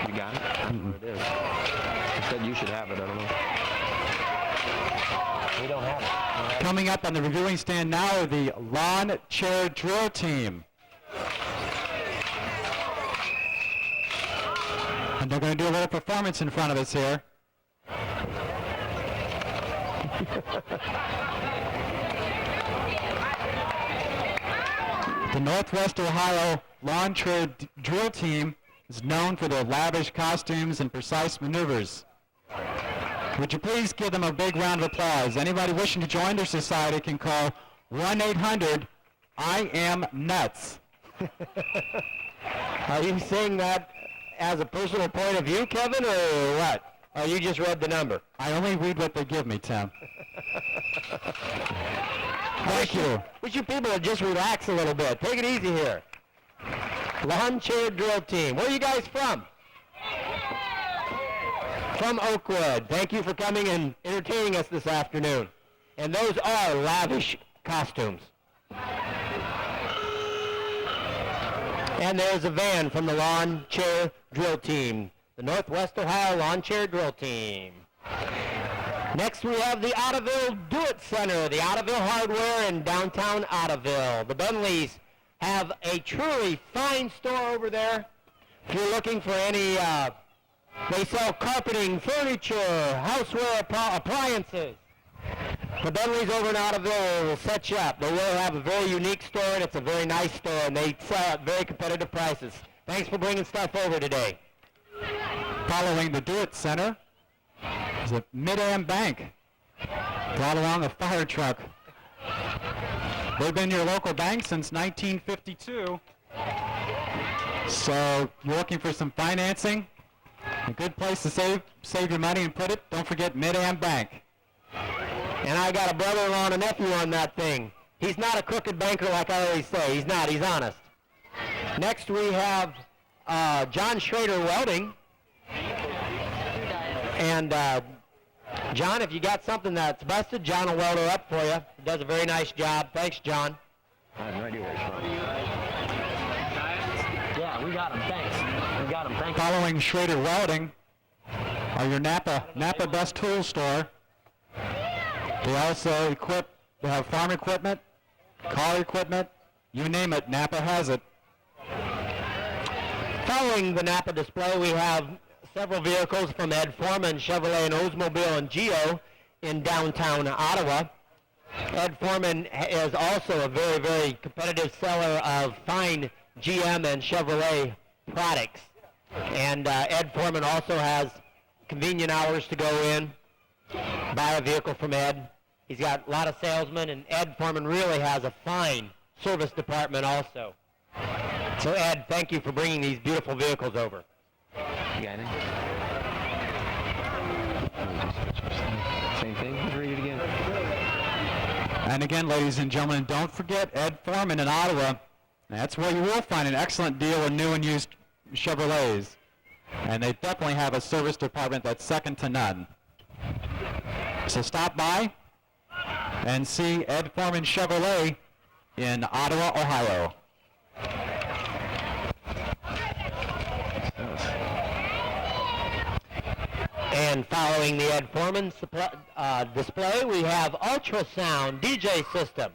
You got it? There it is. I said you should have it. I don't know. We don't have it. Coming up on the reviewing stand now are the lawn chair drill team. And they're going to do a little performance in front of us here. The Northwest Ohio Lawn Chair Drill Team is known for their lavish costumes and precise maneuvers. Would you please give them a big round of applause? Anybody wishing to join their society can call 1-800-I-AM-NUTS. Are you saying that as a personal point of view, Kevin, or what? Or you just read the number? I only read what they give me, Tim. Thank you. Wish you people would just relax a little bit. Take it easy here. Lawn Chair Drill Team. Where are you guys from? From Oakwood. Thank you for coming and entertaining us this afternoon. And those are lavish costumes. And there's a van from the Lawn Chair Drill Team, the Northwest Ohio Lawn Chair Drill Team. Next, we have the Ottoville Do-It Center, the Ottoville Hardware in downtown Ottoville. The Benleys have a truly fine store over there. If you're looking for any, they sell carpeting, furniture, houseware, appliances. The Benleys over in Ottoville will set you up. They will have a very unique store, and it's a very nice store, and they sell at very competitive prices. Thanks for bringing stuff over today. Following the Do-It Center is a Mid-Am Bank. Brought along a fire truck. They've been your local bank since 1952. So you're looking for some financing, a good place to save your money and put it, don't forget Mid-Am Bank. And I got a brother-in-law and a nephew on that thing. He's not a crooked banker like I always say. He's not. He's honest. Next we have John Schrader Welding. And John, if you got something that's busted, John will weld her up for you. He does a very nice job. Thanks, John. I have no idea where it's from. Yeah, we got him. Thanks. We got him. Thank you. Following Schrader Welding are your Napa Best Tool Store. They also they have farm equipment, car equipment, you name it, Napa has it. Following the Napa display, we have several vehicles from Ed Foreman, Chevrolet and Oldsmobile and Geo in downtown Ottawa. Ed Foreman is also a very, very competitive seller of fine GM and Chevrolet products. And Ed Foreman also has convenient hours to go in, buy a vehicle from Ed. He's got a lot of salesmen, and Ed Foreman really has a fine service department also. So Ed, thank you for bringing these beautiful vehicles over. You got anything? Same thing? Let's read it again. And again, ladies and gentlemen, don't forget Ed Foreman in Ottawa. That's where you will find an excellent deal in new and used Chevrolets. And they definitely have a service department that's second to none. So stop by and see Ed Foreman Chevrolet in Ottawa, Ohio. And following the Ed Foreman display, we have Ultrasound DJ System.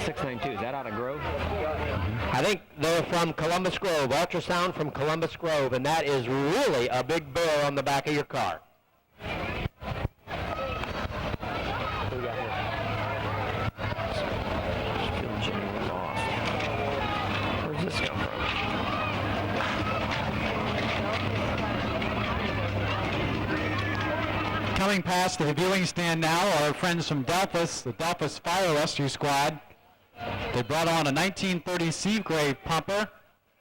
692, is that out of Grove? I think they're from Columbus Grove, Ultrasound from Columbus Grove, and that is really a big bear on the back of your car. What do we got here? Still Jimmy was off. Where's this come from? Coming past the viewing stand now are our friends from Delphus, the Delphus Fire Rescue Squad. They brought on a 1930 Seagrave pumper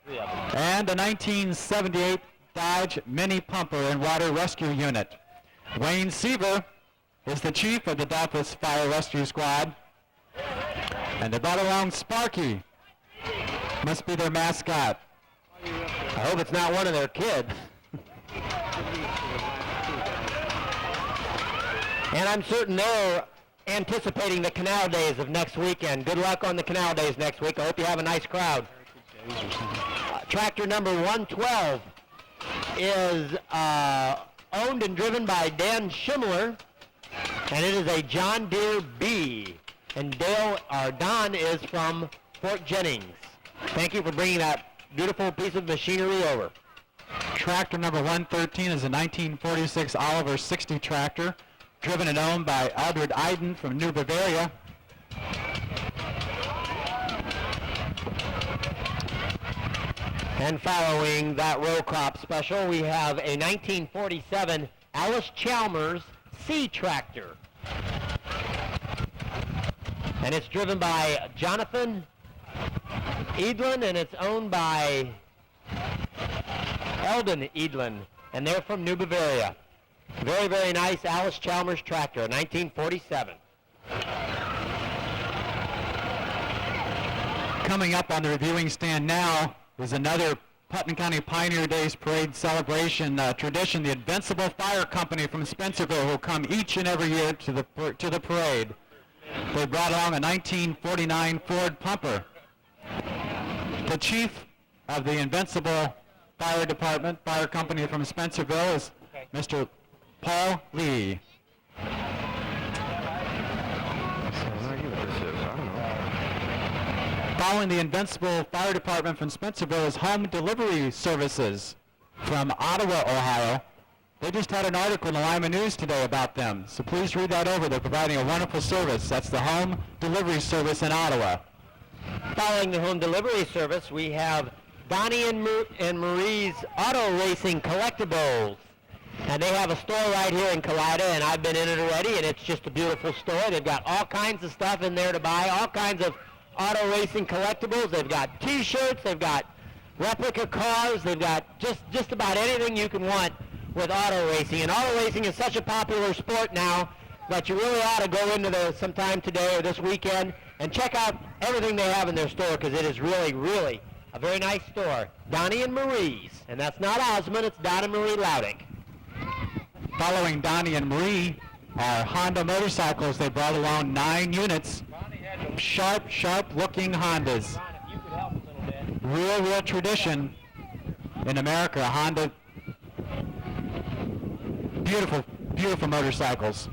and a 1978 Dodge Mini pumper and water rescue unit. Wayne Seaver is the chief of the Delphus Fire Rescue Squad. And they brought along Sparky. Must be their mascot. I hope it's not one of their kids. And I'm certain they're anticipating the Canal Days of next weekend. Good luck on the Canal Days next week. I hope you have a nice crowd. Tractor number 112 is owned and driven by Dan Schimler, and it is a John Deere B. And Don is from Fort Jennings. Thank you for bringing that beautiful piece of machinery over. Tractor number 113 is a 1946 Oliver 60 tractor, driven and owned by Albert Iden from New Bavaria. And following that row crop special, we have a 1947 Alice Chalmers C tractor. And it's driven by Jonathan Edlin, and it's owned by Eldon Edlin, and they're from New Bavaria. Very, very nice Alice Chalmers tractor, 1947. Coming up on the reviewing stand now is another Putnam County Pioneer Days Parade celebration tradition. The Invincible Fire Company from Spencerville will come each and every year to the parade. They brought along a 1949 Ford pumper. The chief of the Invincible Fire Company from Spencerville is Mr. Paul Lee. Following the Invincible Fire Department from Spencerville is home delivery services from Ottawa, Ohio. They just had an article in the Lima News today about them, so please read that over. They're providing a wonderful service. That's the home delivery service in Ottawa. Following the home delivery service, we have Donnie and Marie's Auto Racing Collectibles. And they have a store right here in Kalida, and I've been in it already, and it's just a beautiful store. They've got all kinds of stuff in there to buy, all kinds of auto racing collectibles. They've got T-shirts, they've got replica cars, they've got just about anything you can want with auto racing. And auto racing is such a popular sport now that you really ought to go into there sometime today or this weekend and check out everything they have in their store, because it is really, really a very nice store. Donnie and Marie's. And that's not Osmond, it's Don and Marie Loudick. Following Donnie and Marie are Honda motorcycles. They brought along 9 units. Sharp looking Hondas. Real tradition in America. Honda, beautiful motorcycles.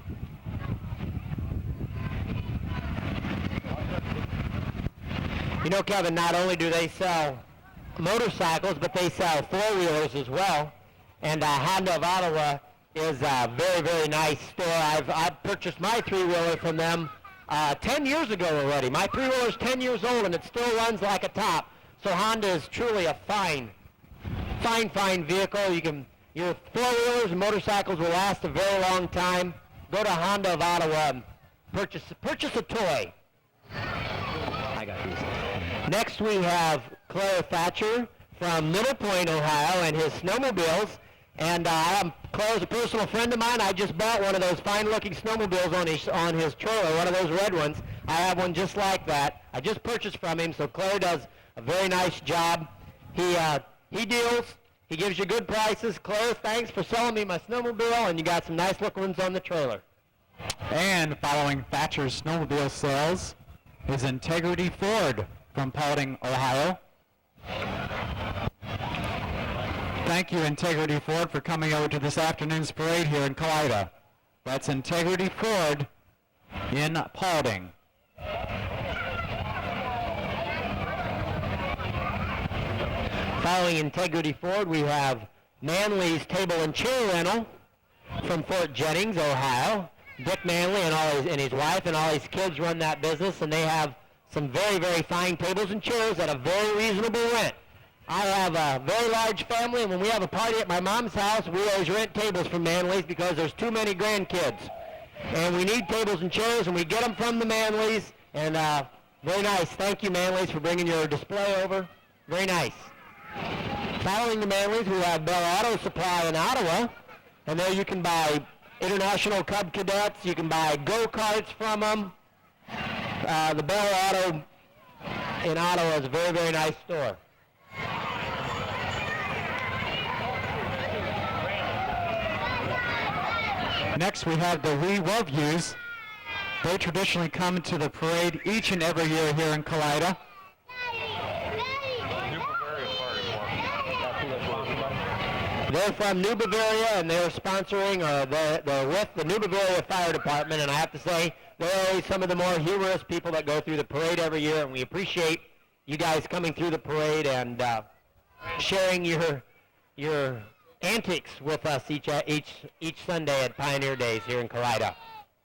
You know, Kevin, not only do they sell motorcycles, but they sell four-wheelers as well. And Honda of Ottawa is a very, very nice store. I've purchased my three-wheeler from them 10 years ago already. My three-wheeler is 10 years old, and it still runs like a top. So Honda is truly a fine vehicle. Your four-wheelers and motorcycles will last a very long time. Go to Honda of Ottawa and purchase a toy. I got these. Next we have Claire Thatcher from Middle Point, Ohio, and his snowmobiles. And Claire's a personal friend of mine. I just bought one of those fine-looking snowmobiles on his trailer, one of those red ones. I have one just like that. I just purchased from him, so Claire does a very nice job. He deals. He gives you good prices. Claire, thanks for selling me my snowmobile, and you got some nice-looking ones on the trailer. And following Thatcher's snowmobile sales is Integrity Ford from Paulding, Ohio. Thank you, Integrity Ford, for coming over to this afternoon's parade here in Kalida. That's Integrity Ford in Paulding. Following Integrity Ford, we have Manley's Table and Chair Rental from Fort Jennings, Ohio. Dick Manley and his wife and all his kids run that business, and they have some very, very fine tables and chairs at a very reasonable rent. I have a very large family, and when we have a party at my mom's house, we always rent tables from Manley's because there's too many grandkids. And we need tables and chairs, and we get them from the Manley's, and very nice. Thank you, Manley's, for bringing your display over. Very nice. Following the Manley's, we have Bell Auto Supply in Ottawa, and there you can buy International Cub Cadets. You can buy go-karts from them. The Bell Auto in Ottawa is a very, very nice store. Next we have the We Love Yous. They traditionally come to the parade each and every year here in Kalida. They're from New Bavaria, and they're sponsoring, they're with the New Bavaria Fire Department, and I have to say, they're always some of the more humorous people that go through the parade every year, and we appreciate you guys coming through the parade and sharing your antics with us each Sunday at Pioneer Days here in Kalida.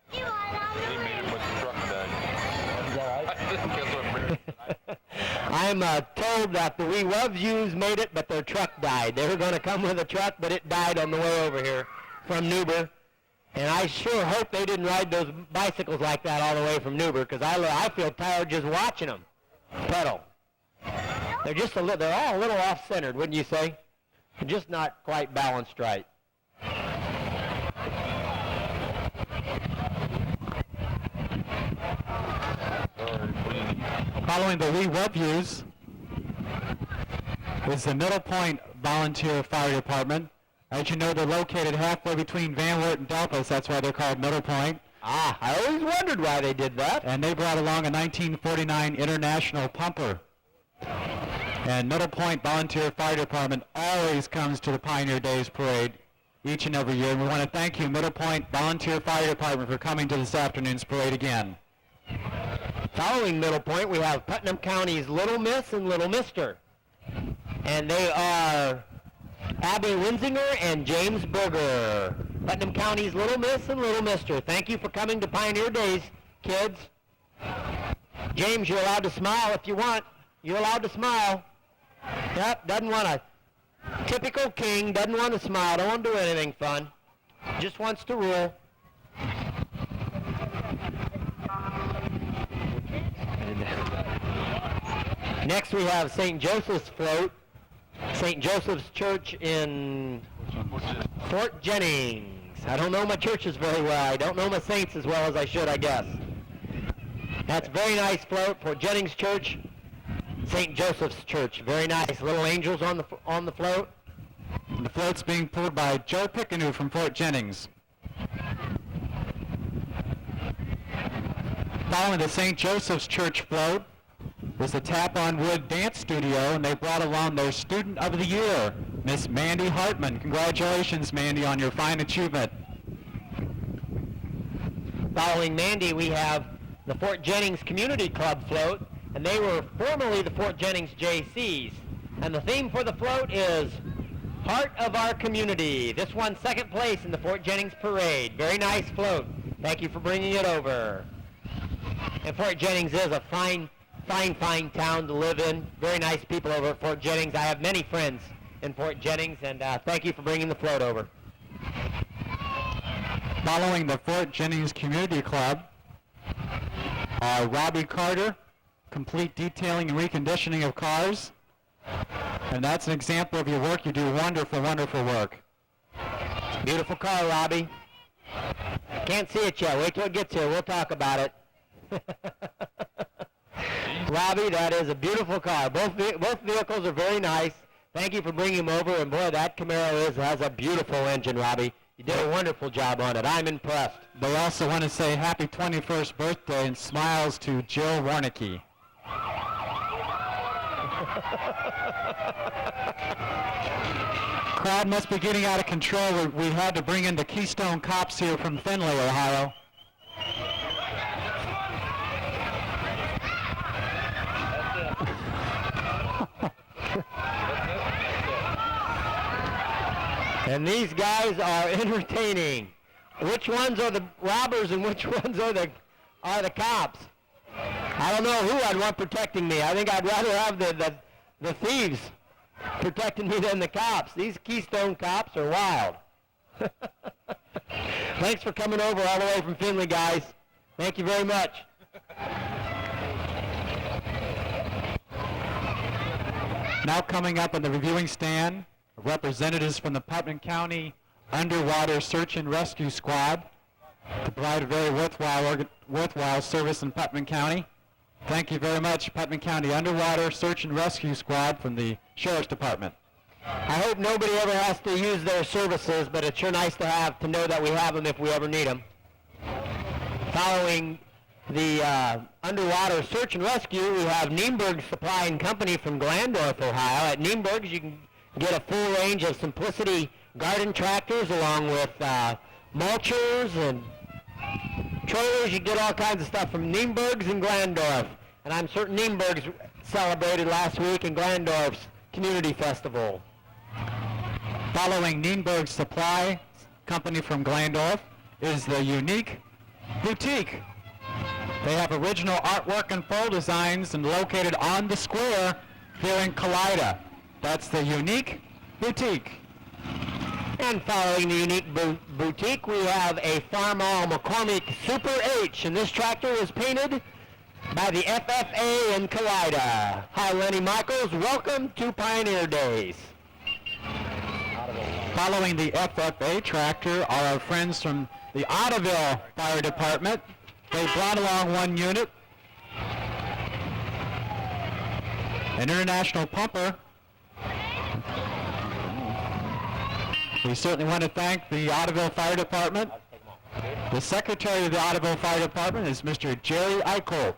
He made it with the truck done. I'm told that the We Love Yous made it, but their truck died. They were going to come with a truck, but it died on the way over here from Newber. And I sure hope they didn't ride those bicycles like that all the way from Newber, because I feel tired just watching them pedal. They're just they're all a little off-centered, wouldn't you say? They're just not quite balanced right. Following the We Love Yous is the Middle Point Volunteer Fire Department. As you know, they're located halfway between Van Wert and Delphos. That's why they're called Middle Point. Ah, I always wondered why they did that. And they brought along a 1949 International pumper. And Middle Point Volunteer Fire Department always comes to the Pioneer Days Parade each and every year. And we want to thank you, Middle Point Volunteer Fire Department, for coming to this afternoon's parade again. Following Middle Point, we have Putnam County's Little Miss and Little Mister. And they are Abby Winsinger and James Berger. Putnam County's Little Miss and Little Mister. Thank you for coming to Pioneer Days, kids. James, you're allowed to smile if you want. You're allowed to smile. Yep, doesn't want to. Typical king, doesn't want to smile, don't want to do anything fun. Just wants to rule. Next we have St. Joseph's float. St. Joseph's Church in Fort Jennings. I don't know my churches very well. I don't know my saints as well as I should, I guess. That's very nice float. Fort Jennings Church, St. Joseph's Church. Very nice. Little angels on the float. And the float's being pulled by Joe Pickanu from Fort Jennings. Following the St. Joseph's Church float was the Tap on Wood Dance Studio, and they brought along their Student of the Year, Miss Mandy Hartman. Congratulations, Mandy, on your fine achievement. Following Mandy, we have the Fort Jennings Community Club float, and they were formerly the Fort Jennings JCs. And the theme for the float is Heart of Our Community. This won second place in the Fort Jennings Parade. Very nice float. Thank you for bringing it over. And Fort Jennings is a fine town to live in. Very nice people over at Fort Jennings. I have many friends in Fort Jennings, and thank you for bringing the float over. Following the Fort Jennings Community Club are Robbie Carter, complete detailing and reconditioning of cars. And that's an example of your work. You do wonderful, wonderful work. Beautiful car, Robbie. Can't see it yet. Wait till it gets here. We'll talk about it. Robbie, that is a beautiful car. Both vehicles are very nice. Thank you for bringing them over. And boy, that Camaro has a beautiful engine, Robbie. You did a wonderful job on it. I'm impressed. They also want to say happy 21st birthday and smiles to Jill Warnicki. Crowd must be getting out of control. We had to bring in the Keystone Cops here from Findlay, Ohio. And these guys are entertaining. Which ones are the robbers and which ones are the cops? I don't know who I'd want protecting me. I think I'd rather have the thieves protecting me than the cops. These Keystone Cops are wild. Thanks for coming over all the way from Findlay, guys. Thank you very much. Now coming up on the reviewing stand, representatives from the Putnam County Underwater Search and Rescue Squad to provide a very worthwhile service in Putnam County. Thank you very much, Putnam County Underwater Search and Rescue Squad from the Sheriff's Department. I hope nobody ever has to use their services, but it's sure nice to know that we have them if we ever need them. Following the underwater search and rescue, we have Nienberg Supply and Company from Glandorf, Ohio. At Nienberg's, you can get a full range of Simplicity garden tractors along with mulchers and trailers. You get all kinds of stuff from Nienberg's and Glandorf. And I'm certain Nienberg's celebrated last week in Glandorf's Community Festival. Following Nienberg Supply Company from Glandorf is the Unique Boutique. They have original artwork and full designs and located on the square here in Kalida. That's the Unique Boutique. And following the Unique Boutique, we have a Farmall McCormick Super H, and this tractor was painted by the FFA in Kalida. Hi, Lenny Michaels. Welcome to Pioneer Days. Following the FFA tractor are our friends from the Ottoville Fire Department. They brought along one unit, an international pumper. We certainly want to thank the Ottoville Fire Department. The Secretary of the Ottoville Fire Department is Mr. Jerry Eichel.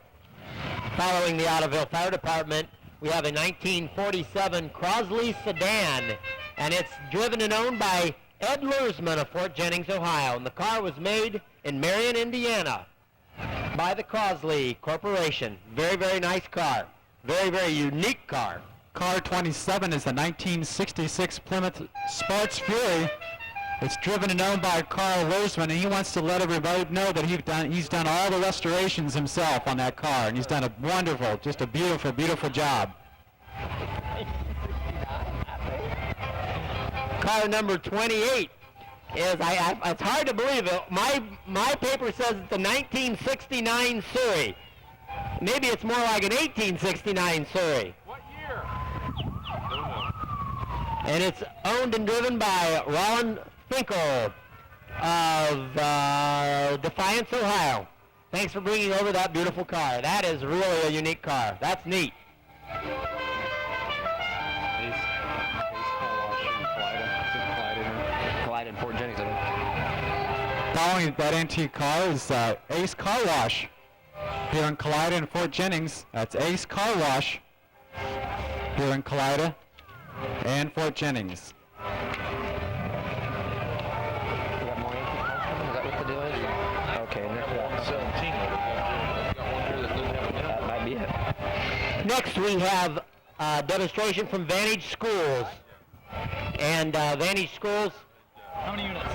Following the Ottoville Fire Department, we have a 1947 Crosley sedan, and it's driven and owned by Ed Lursman of Fort Jennings, Ohio. And the car was made in Marion, Indiana by the Crosley Corporation. Very, very nice car. Very, very unique car. Car 27 is the 1966 Plymouth Sports Fury. It's driven and owned by Carl Lursman, and he wants to let everybody know that he's done all the restorations himself on that car, and he's done a wonderful, just a beautiful, beautiful job. Car number 28 is, it's hard to believe it. My paper says it's a 1969 Surrey. Maybe it's more like an 1869 Surrey. What year? And it's owned and driven by Roland Finkel of Defiance, Ohio. Thanks for bringing over that beautiful car. That is really a unique car. That's neat. Kalida and Fort Jennings, I think. Following that antique car is Ace Car Wash here in Kalida and Fort Jennings. That's Ace Car Wash here in Kalida and Fort Jennings. We got more antique cars coming? Is that what the deal is? Okay. 17. Got one here that doesn't have a That number. might be it. Next we have a demonstration from Vantage Schools. And Vantage Schools, How many units?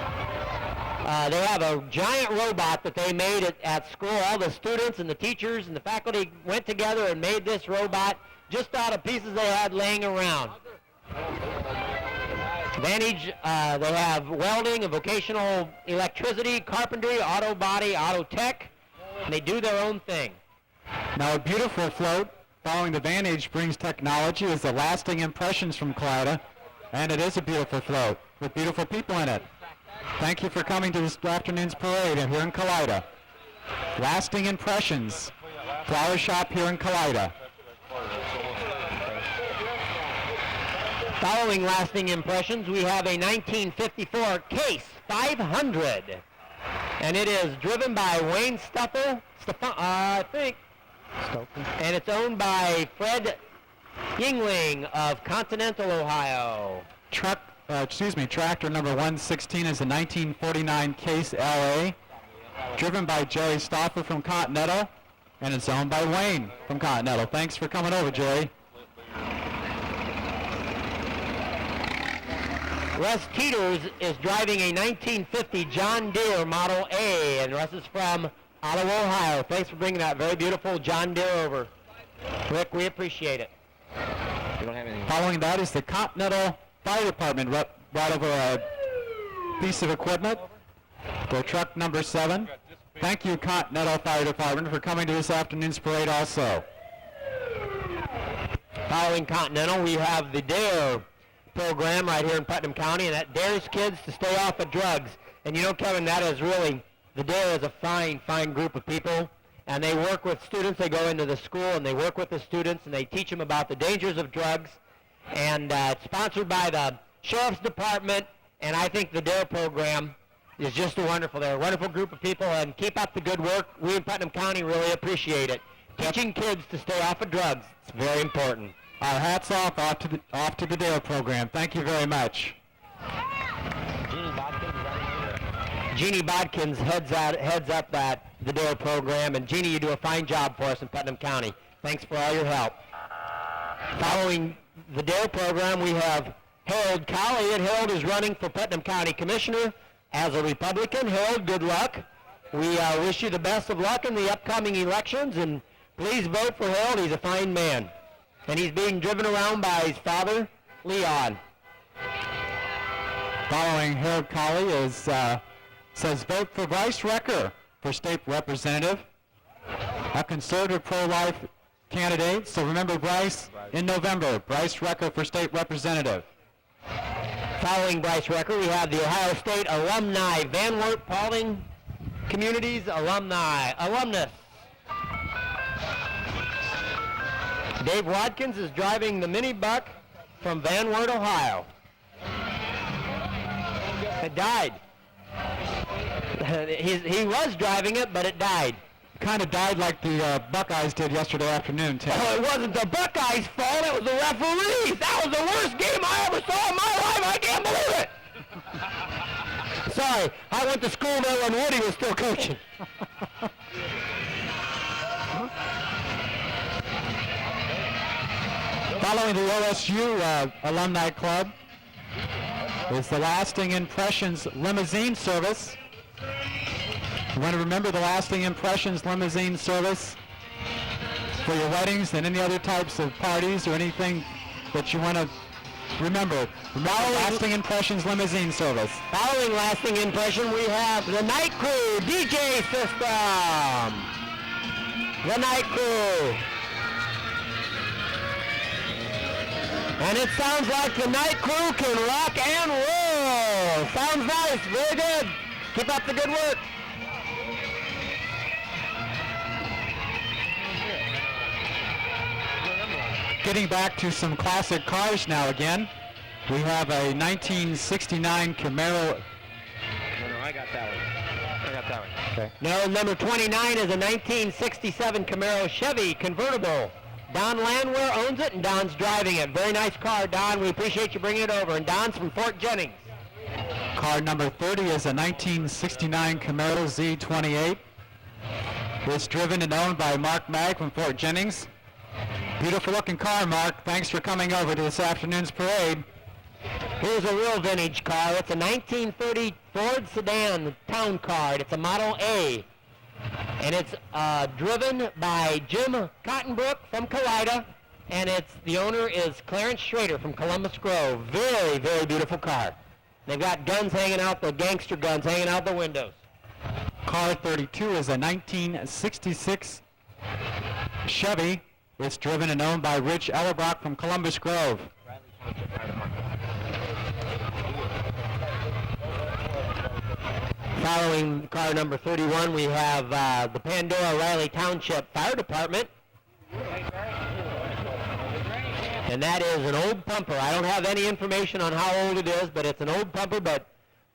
they have a giant robot that they made at school. All the students and the teachers and the faculty went together and made this robot just out of pieces they had laying around. Vantage, they have welding and vocational electricity, carpentry, auto body, auto tech, and they do their own thing. Now a beautiful float following the Vantage brings technology is the Lasting Impressions from Kalida, and it is a beautiful float with beautiful people in it. Thank you for coming to this afternoon's parade here in Kalida. Lasting Impressions, flower shop here in Kalida. Following Lasting Impressions, we have a 1954 Case 500. And it is driven by Wayne I think. And it's owned by Fred Yingling of Continental, Ohio. Tractor number 116 is a 1949 Case LA, driven by Jerry Stoffer from Continental, and it's owned by Wayne from Continental. Thanks for coming over, Jerry. Russ Teeters is driving a 1950 John Deere Model A, and Russ is from Ottawa, Ohio. Thanks for bringing that very beautiful John Deere over. Rick, we appreciate it. We don't have anything. Following that is the Continental Fire Department brought over a piece of equipment, their truck number 7. Thank you, Continental Fire Department, for coming to this afternoon's parade also. Following Continental, we have the DARE program right here in Putnam County, and that dares kids to stay off of drugs. And you know, Kevin, that is really, the DARE is a fine, fine group of people, and they work with students. They go into the school and they work with the students and they teach them about the dangers of drugs. And it's sponsored by the Sheriff's Department, and I think the DARE program is just wonderful. They're a wonderful group of people, and keep up the good work. We in Putnam County really appreciate it. Teaching kids to stay off of drugs, it's very important. Our hats off to the DARE program. Thank you very much. Jeannie Bodkins heads up the DARE program, and Jeannie, you do a fine job for us in Putnam County. Thanks for all your help. Following the DARE program, we have Harold Colley, and Harold is running for Putnam County Commissioner as a Republican. Harold, good luck. We wish you the best of luck in the upcoming elections, and please vote for Harold. He's a fine man. And he's being driven around by his father, Leon. Following Harold Colley says vote for Bryce Recker for state representative, a conservative pro-life candidate. So remember Bryce in November. Bryce Recker for state representative. Following Bryce Recker, we have the Ohio State alumni, Van Wert Paulding Communities alumnus. Dave Watkins is driving the mini buck from Van Wert, Ohio. It died. He was driving it, but it died. Kind of died like the Buckeyes did yesterday afternoon, Ted. Oh, it wasn't the Buckeyes' fault. It was the referees. That was the worst game I ever saw in my life. I can't believe it. sorry. I went to school there when Woody was still coaching. Following the OSU Alumni Club is the Lasting Impressions Limousine Service. You want to remember the Lasting Impressions Limousine Service for your weddings and any other types of parties or anything that you want to remember. Lasting Impressions Limousine Service. Following Lasting Impression, we have the Night Crew DJ system. The Night Crew. And it sounds like the Night Crew can rock and roll. Sounds nice. Very good. Keep up the good work. Getting back to some classic cars now again. We have a 1969 Camaro. No, I got that one. Okay. No, number 29 is a 1967 Camaro Chevy convertible. Don Landwehr owns it, and Don's driving it. Very nice car, Don. We appreciate you bringing it over. And Don's from Fort Jennings. Car number 30 is a 1969 Camaro Z28. It's driven and owned by Mark Mag from Fort Jennings. Beautiful looking car, Mark. Thanks for coming over to this afternoon's parade. Here's a real vintage car. It's a 1930 Ford sedan town car. It's a Model A. And it's driven by Jim Cottonbrook from Kalida. And the owner is Clarence Schrader from Columbus Grove. Very, very beautiful car. They've got guns hanging out, the gangster guns hanging out the windows. Car 32 is a 1966 Chevy. It's driven and owned by Rich Ellerbach from Columbus Grove. Following car number 31, we have the Pandora Riley Township Fire Department. And that is an old pumper. I don't have any information on how old it is, but it's an old pumper, but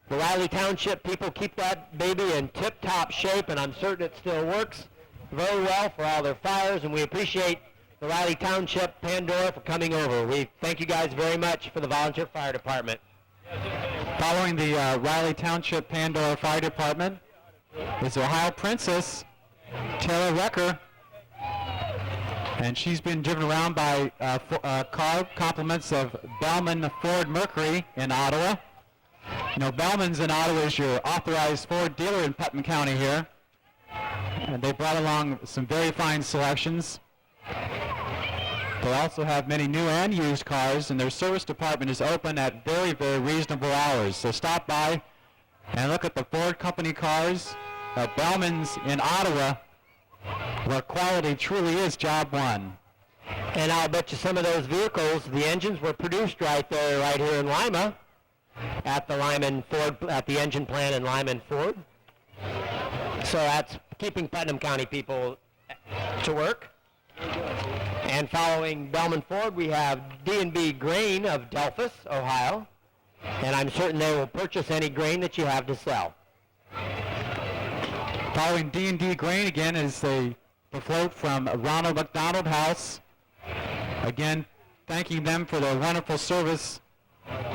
the Riley Township people keep that baby in tip-top shape, and I'm certain it still works very well for all their fires, and we appreciate the Riley Township Pandora for coming over. We thank you guys very much for the Volunteer Fire Department. Following the Riley Township Pandora Fire Department is Ohio Princess Tara Recker, and she's been driven around by car compliments of Bellman Ford Mercury in Ottawa. You know, Bellman's in Ottawa is your authorized Ford dealer in Putnam County here, and they brought along some very fine selections. They also have many new and used cars, and their service department is open at very, very reasonable hours. So stop by and look at the Ford Company cars at Bellman's in Ottawa, where quality truly is job one. And I'll bet you some of those vehicles, the engines were produced right there, right here in Lima, at the Lyman Ford, at the engine plant in Lyman Ford. So that's keeping Putnam County people to work. And following Bellman Ford, we have D&B Grain of Delphus, Ohio. And I'm certain they will purchase any grain that you have to sell. Following D&D Grain again is the float from Ronald McDonald House. Again, thanking them for their wonderful service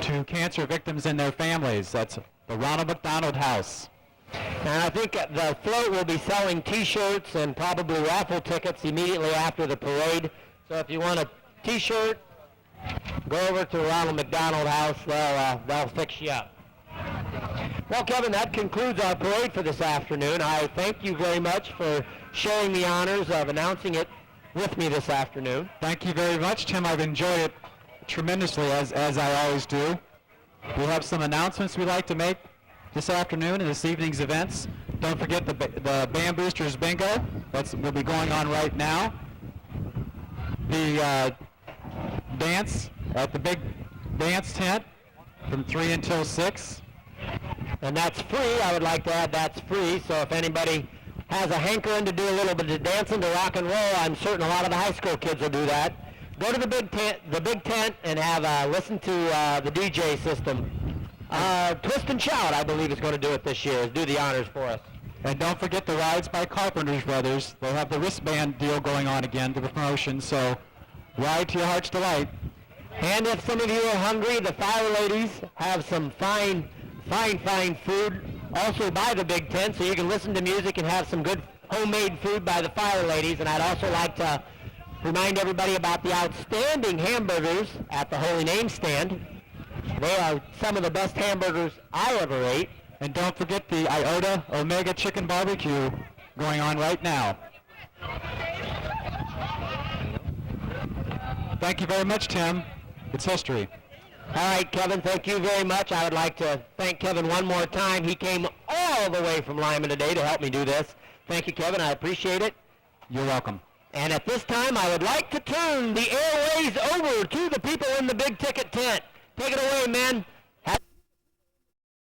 to cancer victims and their families. That's the Ronald McDonald House. And I think the float will be selling T-shirts and probably raffle tickets immediately after the parade. So if you want a T-shirt, go over to Ronald McDonald House. They'll fix you up. Well, Kevin, that concludes our parade for this afternoon. I thank you very much for sharing the honors of announcing it with me this afternoon. Thank you very much, Tim. I've enjoyed it tremendously, as I always do. We have some announcements we'd like to make this afternoon in this evening's events. Don't forget the Band Boosters Bingo. Will be going on right now. The dance at the big dance tent from 3 until 6. And that's free. I would like to add that's free. So if anybody has a hankering to do a little bit of dancing to rock and roll, I'm certain a lot of the high school kids will do that. Go to the big tent and have listen to the DJ system. Twist and Shout, I believe, is going to do it this year. Do the honors for us. And don't forget the rides by Carpenters Brothers. They'll have the wristband deal going on again, the promotion. So ride to your heart's delight. And if some of you are hungry, the Fire Ladies have some fine fine, fine food also by the big tent, so you can listen to music and have some good homemade food by the fire ladies. And I'd also like to remind everybody about the outstanding hamburgers at the Holy Name stand. They are some of the best hamburgers I ever ate. And don't forget the Iota Omega Chicken Barbecue going on right now. Thank you very much, Tim. It's history. All right, Kevin, thank you very much. I would like to thank Kevin one more time. He came all the way from Lyman today to help me do this. Thank you, Kevin. I appreciate it. You're welcome. And at this time, I would like to turn the airways over to the people in the big ticket tent. Take it away, men.